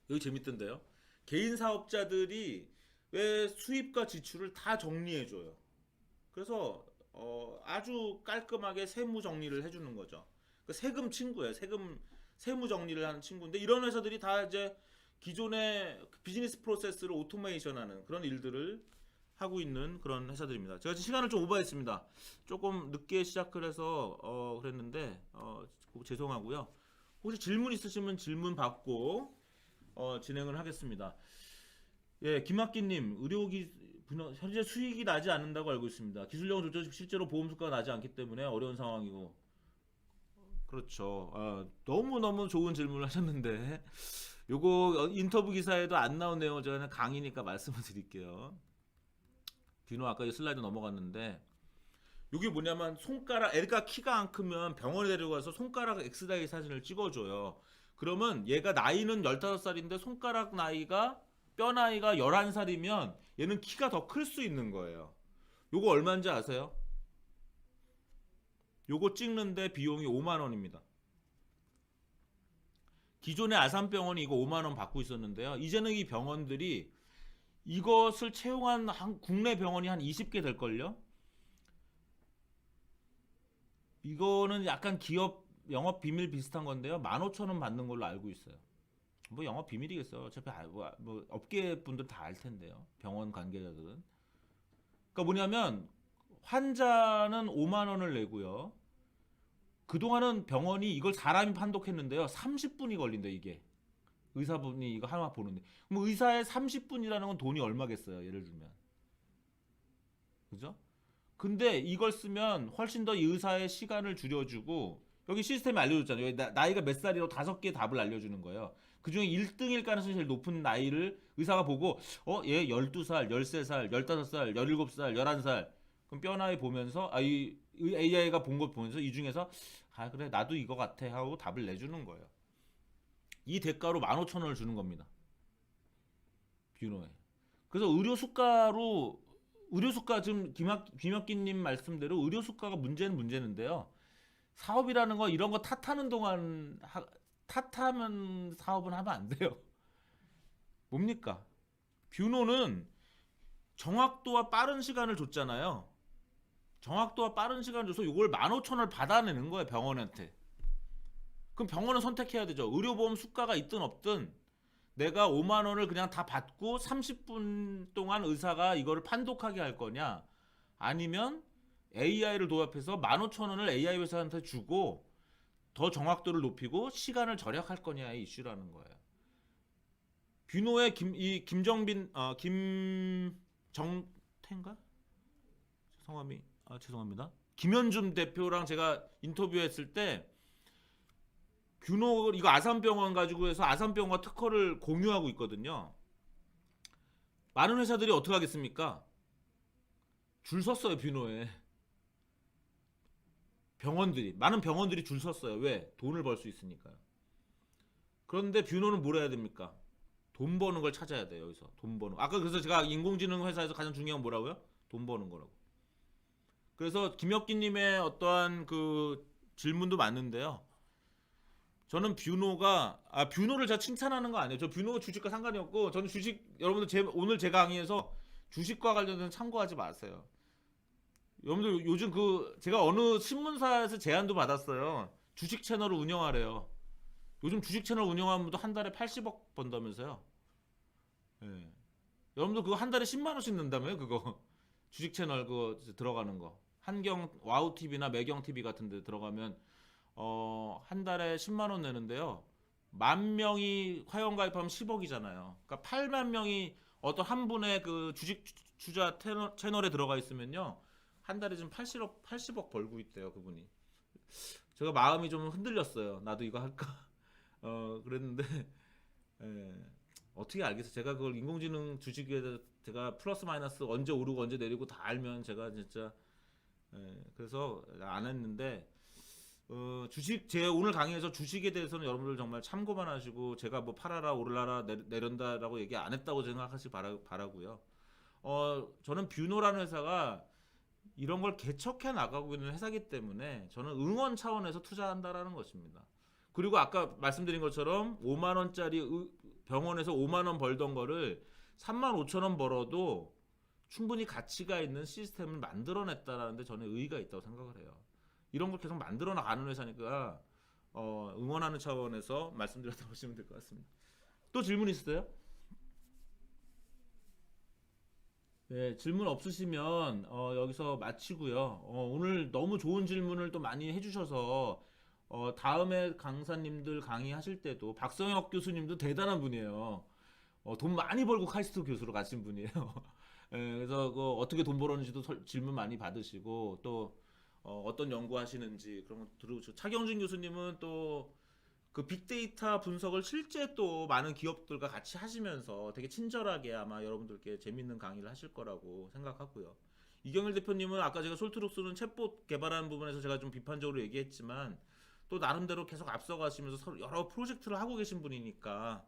여기 재밌던데요. 개인 사업자들이 왜 수입과 지출을 다 정리해줘요. 그래서 아주 깔끔하게 세무 정리를 해주는 거죠. 그 세금 친구예요. 세무 정리를 하는 친구인데 이런 회사들이 다 이제 기존의 비즈니스 프로세스를 오토메이션하는 그런 일들을 하고 있는 그런 회사들입니다. 제가 지금 시간을 좀 오버했습니다. 조금 늦게 시작을 해서 그랬는데 죄송하고요. 혹시 질문 있으시면 질문 받고 진행을 하겠습니다. 예, 김학기님, 현재 수익이 나지 않는다고 알고 있습니다. 기술력은 좋죠. 실제로 보험 수가가 나지 않기 때문에 어려운 상황이고. 그렇죠. 너무너무 좋은 질문을 하셨는데, 요거 인터뷰 기사에도 안 나온 내용을 제가 그냥 강의니까 말씀을 드릴게요. 뷰노 아까 슬라이드 넘어갔는데, 이게 뭐냐면 애가 키가 안 크면 병원에 데려가서 손가락 엑스라이 사진을 찍어줘요. 그러면 얘가 나이는 15살인데 손가락 나이가 뼈 나이가 11살이면 얘는 키가 더 클 수 있는 거예요. 요거 얼마인지 아세요? 요거 찍는데 비용이 5만 원입니다. 기존의 아산병원이 이거 5만 원 받고 있었는데요. 이제는 이 병원들이 이것을 채용한 국내 병원이 한 20개 될걸요? 이거는 약간 기업 영업 비밀 비슷한 건데요. 15,000원 받는 걸로 알고 있어요. 뭐 영업 비밀이겠어요. 어차피 뭐 업계 분들 다 알 텐데요. 병원 관계자들은. 그러니까 뭐냐면 환자는 5만 원을 내고요. 그동안은 병원이 이걸 사람이 판독했는데요. 30분이 걸린대 이게. 의사분이 이거 하나 보는데. 그럼 의사의 30분이라는 건 돈이 얼마겠어요. 예를 들면. 그죠? 근데 이걸 쓰면 훨씬 더 이 의사의 시간을 줄여주고 여기 시스템이 알려줬잖아요. 여기 나이가 몇 살이라고 5개의 답을 알려주는 거예요. 그중에 1등일 가능성이 제일 높은 나이를 의사가 보고 얘 12살, 13살, 15살, 17살, 11살 그럼 뼈 나이 보면서 이 AI가 본 거 보면서 이 중에서 그래 나도 이거 같아 하고 답을 내주는 거예요. 이 대가로 15,000원을 주는 겁니다. 뷰노에. 그래서 의료수가 지금 김학기님 말씀대로 의료수가가 문제는데요. 사업이라는 거 이런 거 탓하는 동안 탓하면 사업은 하면 안 돼요. 뭡니까? 뷰노는 정확도와 빠른 시간을 줬잖아요. 정확도와 빠른 시간을 줘서 이걸 15,000원을 받아내는 거예요 병원한테. 그럼 병원은 선택해야 되죠. 의료보험 수가가 있든 없든 내가 5만 원을 그냥 다 받고 30분 동안 의사가 이거를 판독하게 할 거냐 아니면 AI를 도입해서 15,000원을 AI 회사한테 주고 더 정확도를 높이고 시간을 절약할 거냐의 이슈라는 거예요. 뷰노의 김정태인가? 성함이 죄송합니다. 김현준 대표랑 제가 인터뷰했을 때 뷰노 이거 아산병원 가지고 해서 아산병원과 특허를 공유하고 있거든요. 많은 회사들이 어떻게 하겠습니까? 줄 섰어요 뷰노에. 많은 병원들이 줄 섰어요. 왜? 돈을 벌 수 있으니까요. 그런데 뷰노는 뭘 해야 됩니까? 돈 버는 걸 찾아야 돼요. 여기서 돈 버는. 아까 그래서 제가 인공지능 회사에서 가장 중요한 건 뭐라고요? 돈 버는 거라고. 그래서 김혁기님의 어떠한 그 질문도 맞는데요. 저는 뷰노를 제가 칭찬하는 거 아니에요. 저 뷰노 주식과 상관이 없고 저는 여러분들 오늘 제 강의에서 주식과 관련된 참고하지 마세요. 여러분들 요즘 제가 어느 신문사에서 제안도 받았어요. 주식 채널을 운영하래요. 요즘 주식 채널 운영하는 분도 한 달에 80억 번다면서요. 예. 여러분들 그거 한 달에 10만 원씩 낸다며요, 그거. 주식 채널 그거 들어가는 거. 한경 와우 TV나 매경 TV 같은 데 들어가면 한 달에 10만 원 내는데요. 10,000명이 회원 가입하면 10억이잖아요. 그러니까 8만 명이 어떤 한 분의 그 주식 투자 채널에 들어가 있으면요. 한 달에 지금 80억 벌고 있대요, 그분이. 제가 마음이 좀 흔들렸어요. 나도 이거 할까? 그랬는데 예, 어떻게 알겠어요? 제가 그걸 인공지능 주식에 대해서 제가 플러스 마이너스 언제 오르고 언제 내리고 다 알면 제가 진짜 그래서 안 했는데 제 오늘 강의에서 주식에 대해서는 여러분들 정말 참고만 하시고 제가 뭐 팔아라 오르라라 내린다라고 얘기 안 했다고 생각하시기 바라고요. 저는 뷰노라는 회사가 이런 걸 개척해 나가고 있는 회사기 때문에 저는 응원 차원에서 투자한다라는 것입니다. 그리고 아까 말씀드린 것처럼 5만 원짜리 병원에서 5만 원 벌던 거를 3만 5천 원 벌어도 충분히 가치가 있는 시스템을 만들어냈다라는데 저는 의의가 있다고 생각을 해요. 이런 걸 계속 만들어 나가는 회사니까 응원하는 차원에서 말씀드렸다고 보시면 될 것 같습니다. 또 질문 있으세요? 네, 질문 없으시면 여기서 마치고요. 오늘 너무 좋은 질문을 또 많이 해주셔서 다음에 강사님들 강의하실 때도 박성혁 교수님도 대단한 분이에요. 돈 많이 벌고 카이스트 교수로 가신 분이에요. 예, 그래서 그 어떻게 돈 벌었는지도 질문 많이 받으시고 또 어떤 연구하시는지 그런 거 들으시고 차경준 교수님은 또 그 빅데이터 분석을 실제 또 많은 기업들과 같이 하시면서 되게 친절하게 아마 여러분들께 재밌는 강의를 하실 거라고 생각하고요. 이경일 대표님은 아까 제가 솔트룩스는 챗봇 개발하는 부분에서 제가 좀 비판적으로 얘기했지만 또 나름대로 계속 앞서가시면서 여러 프로젝트를 하고 계신 분이니까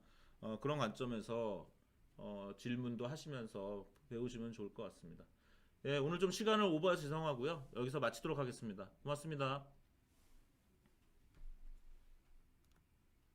그런 관점에서 질문도 하시면서 배우시면 좋을 것 같습니다. 예, 오늘 좀 시간을 오버해서 죄송하고요. 여기서 마치도록 하겠습니다. 고맙습니다.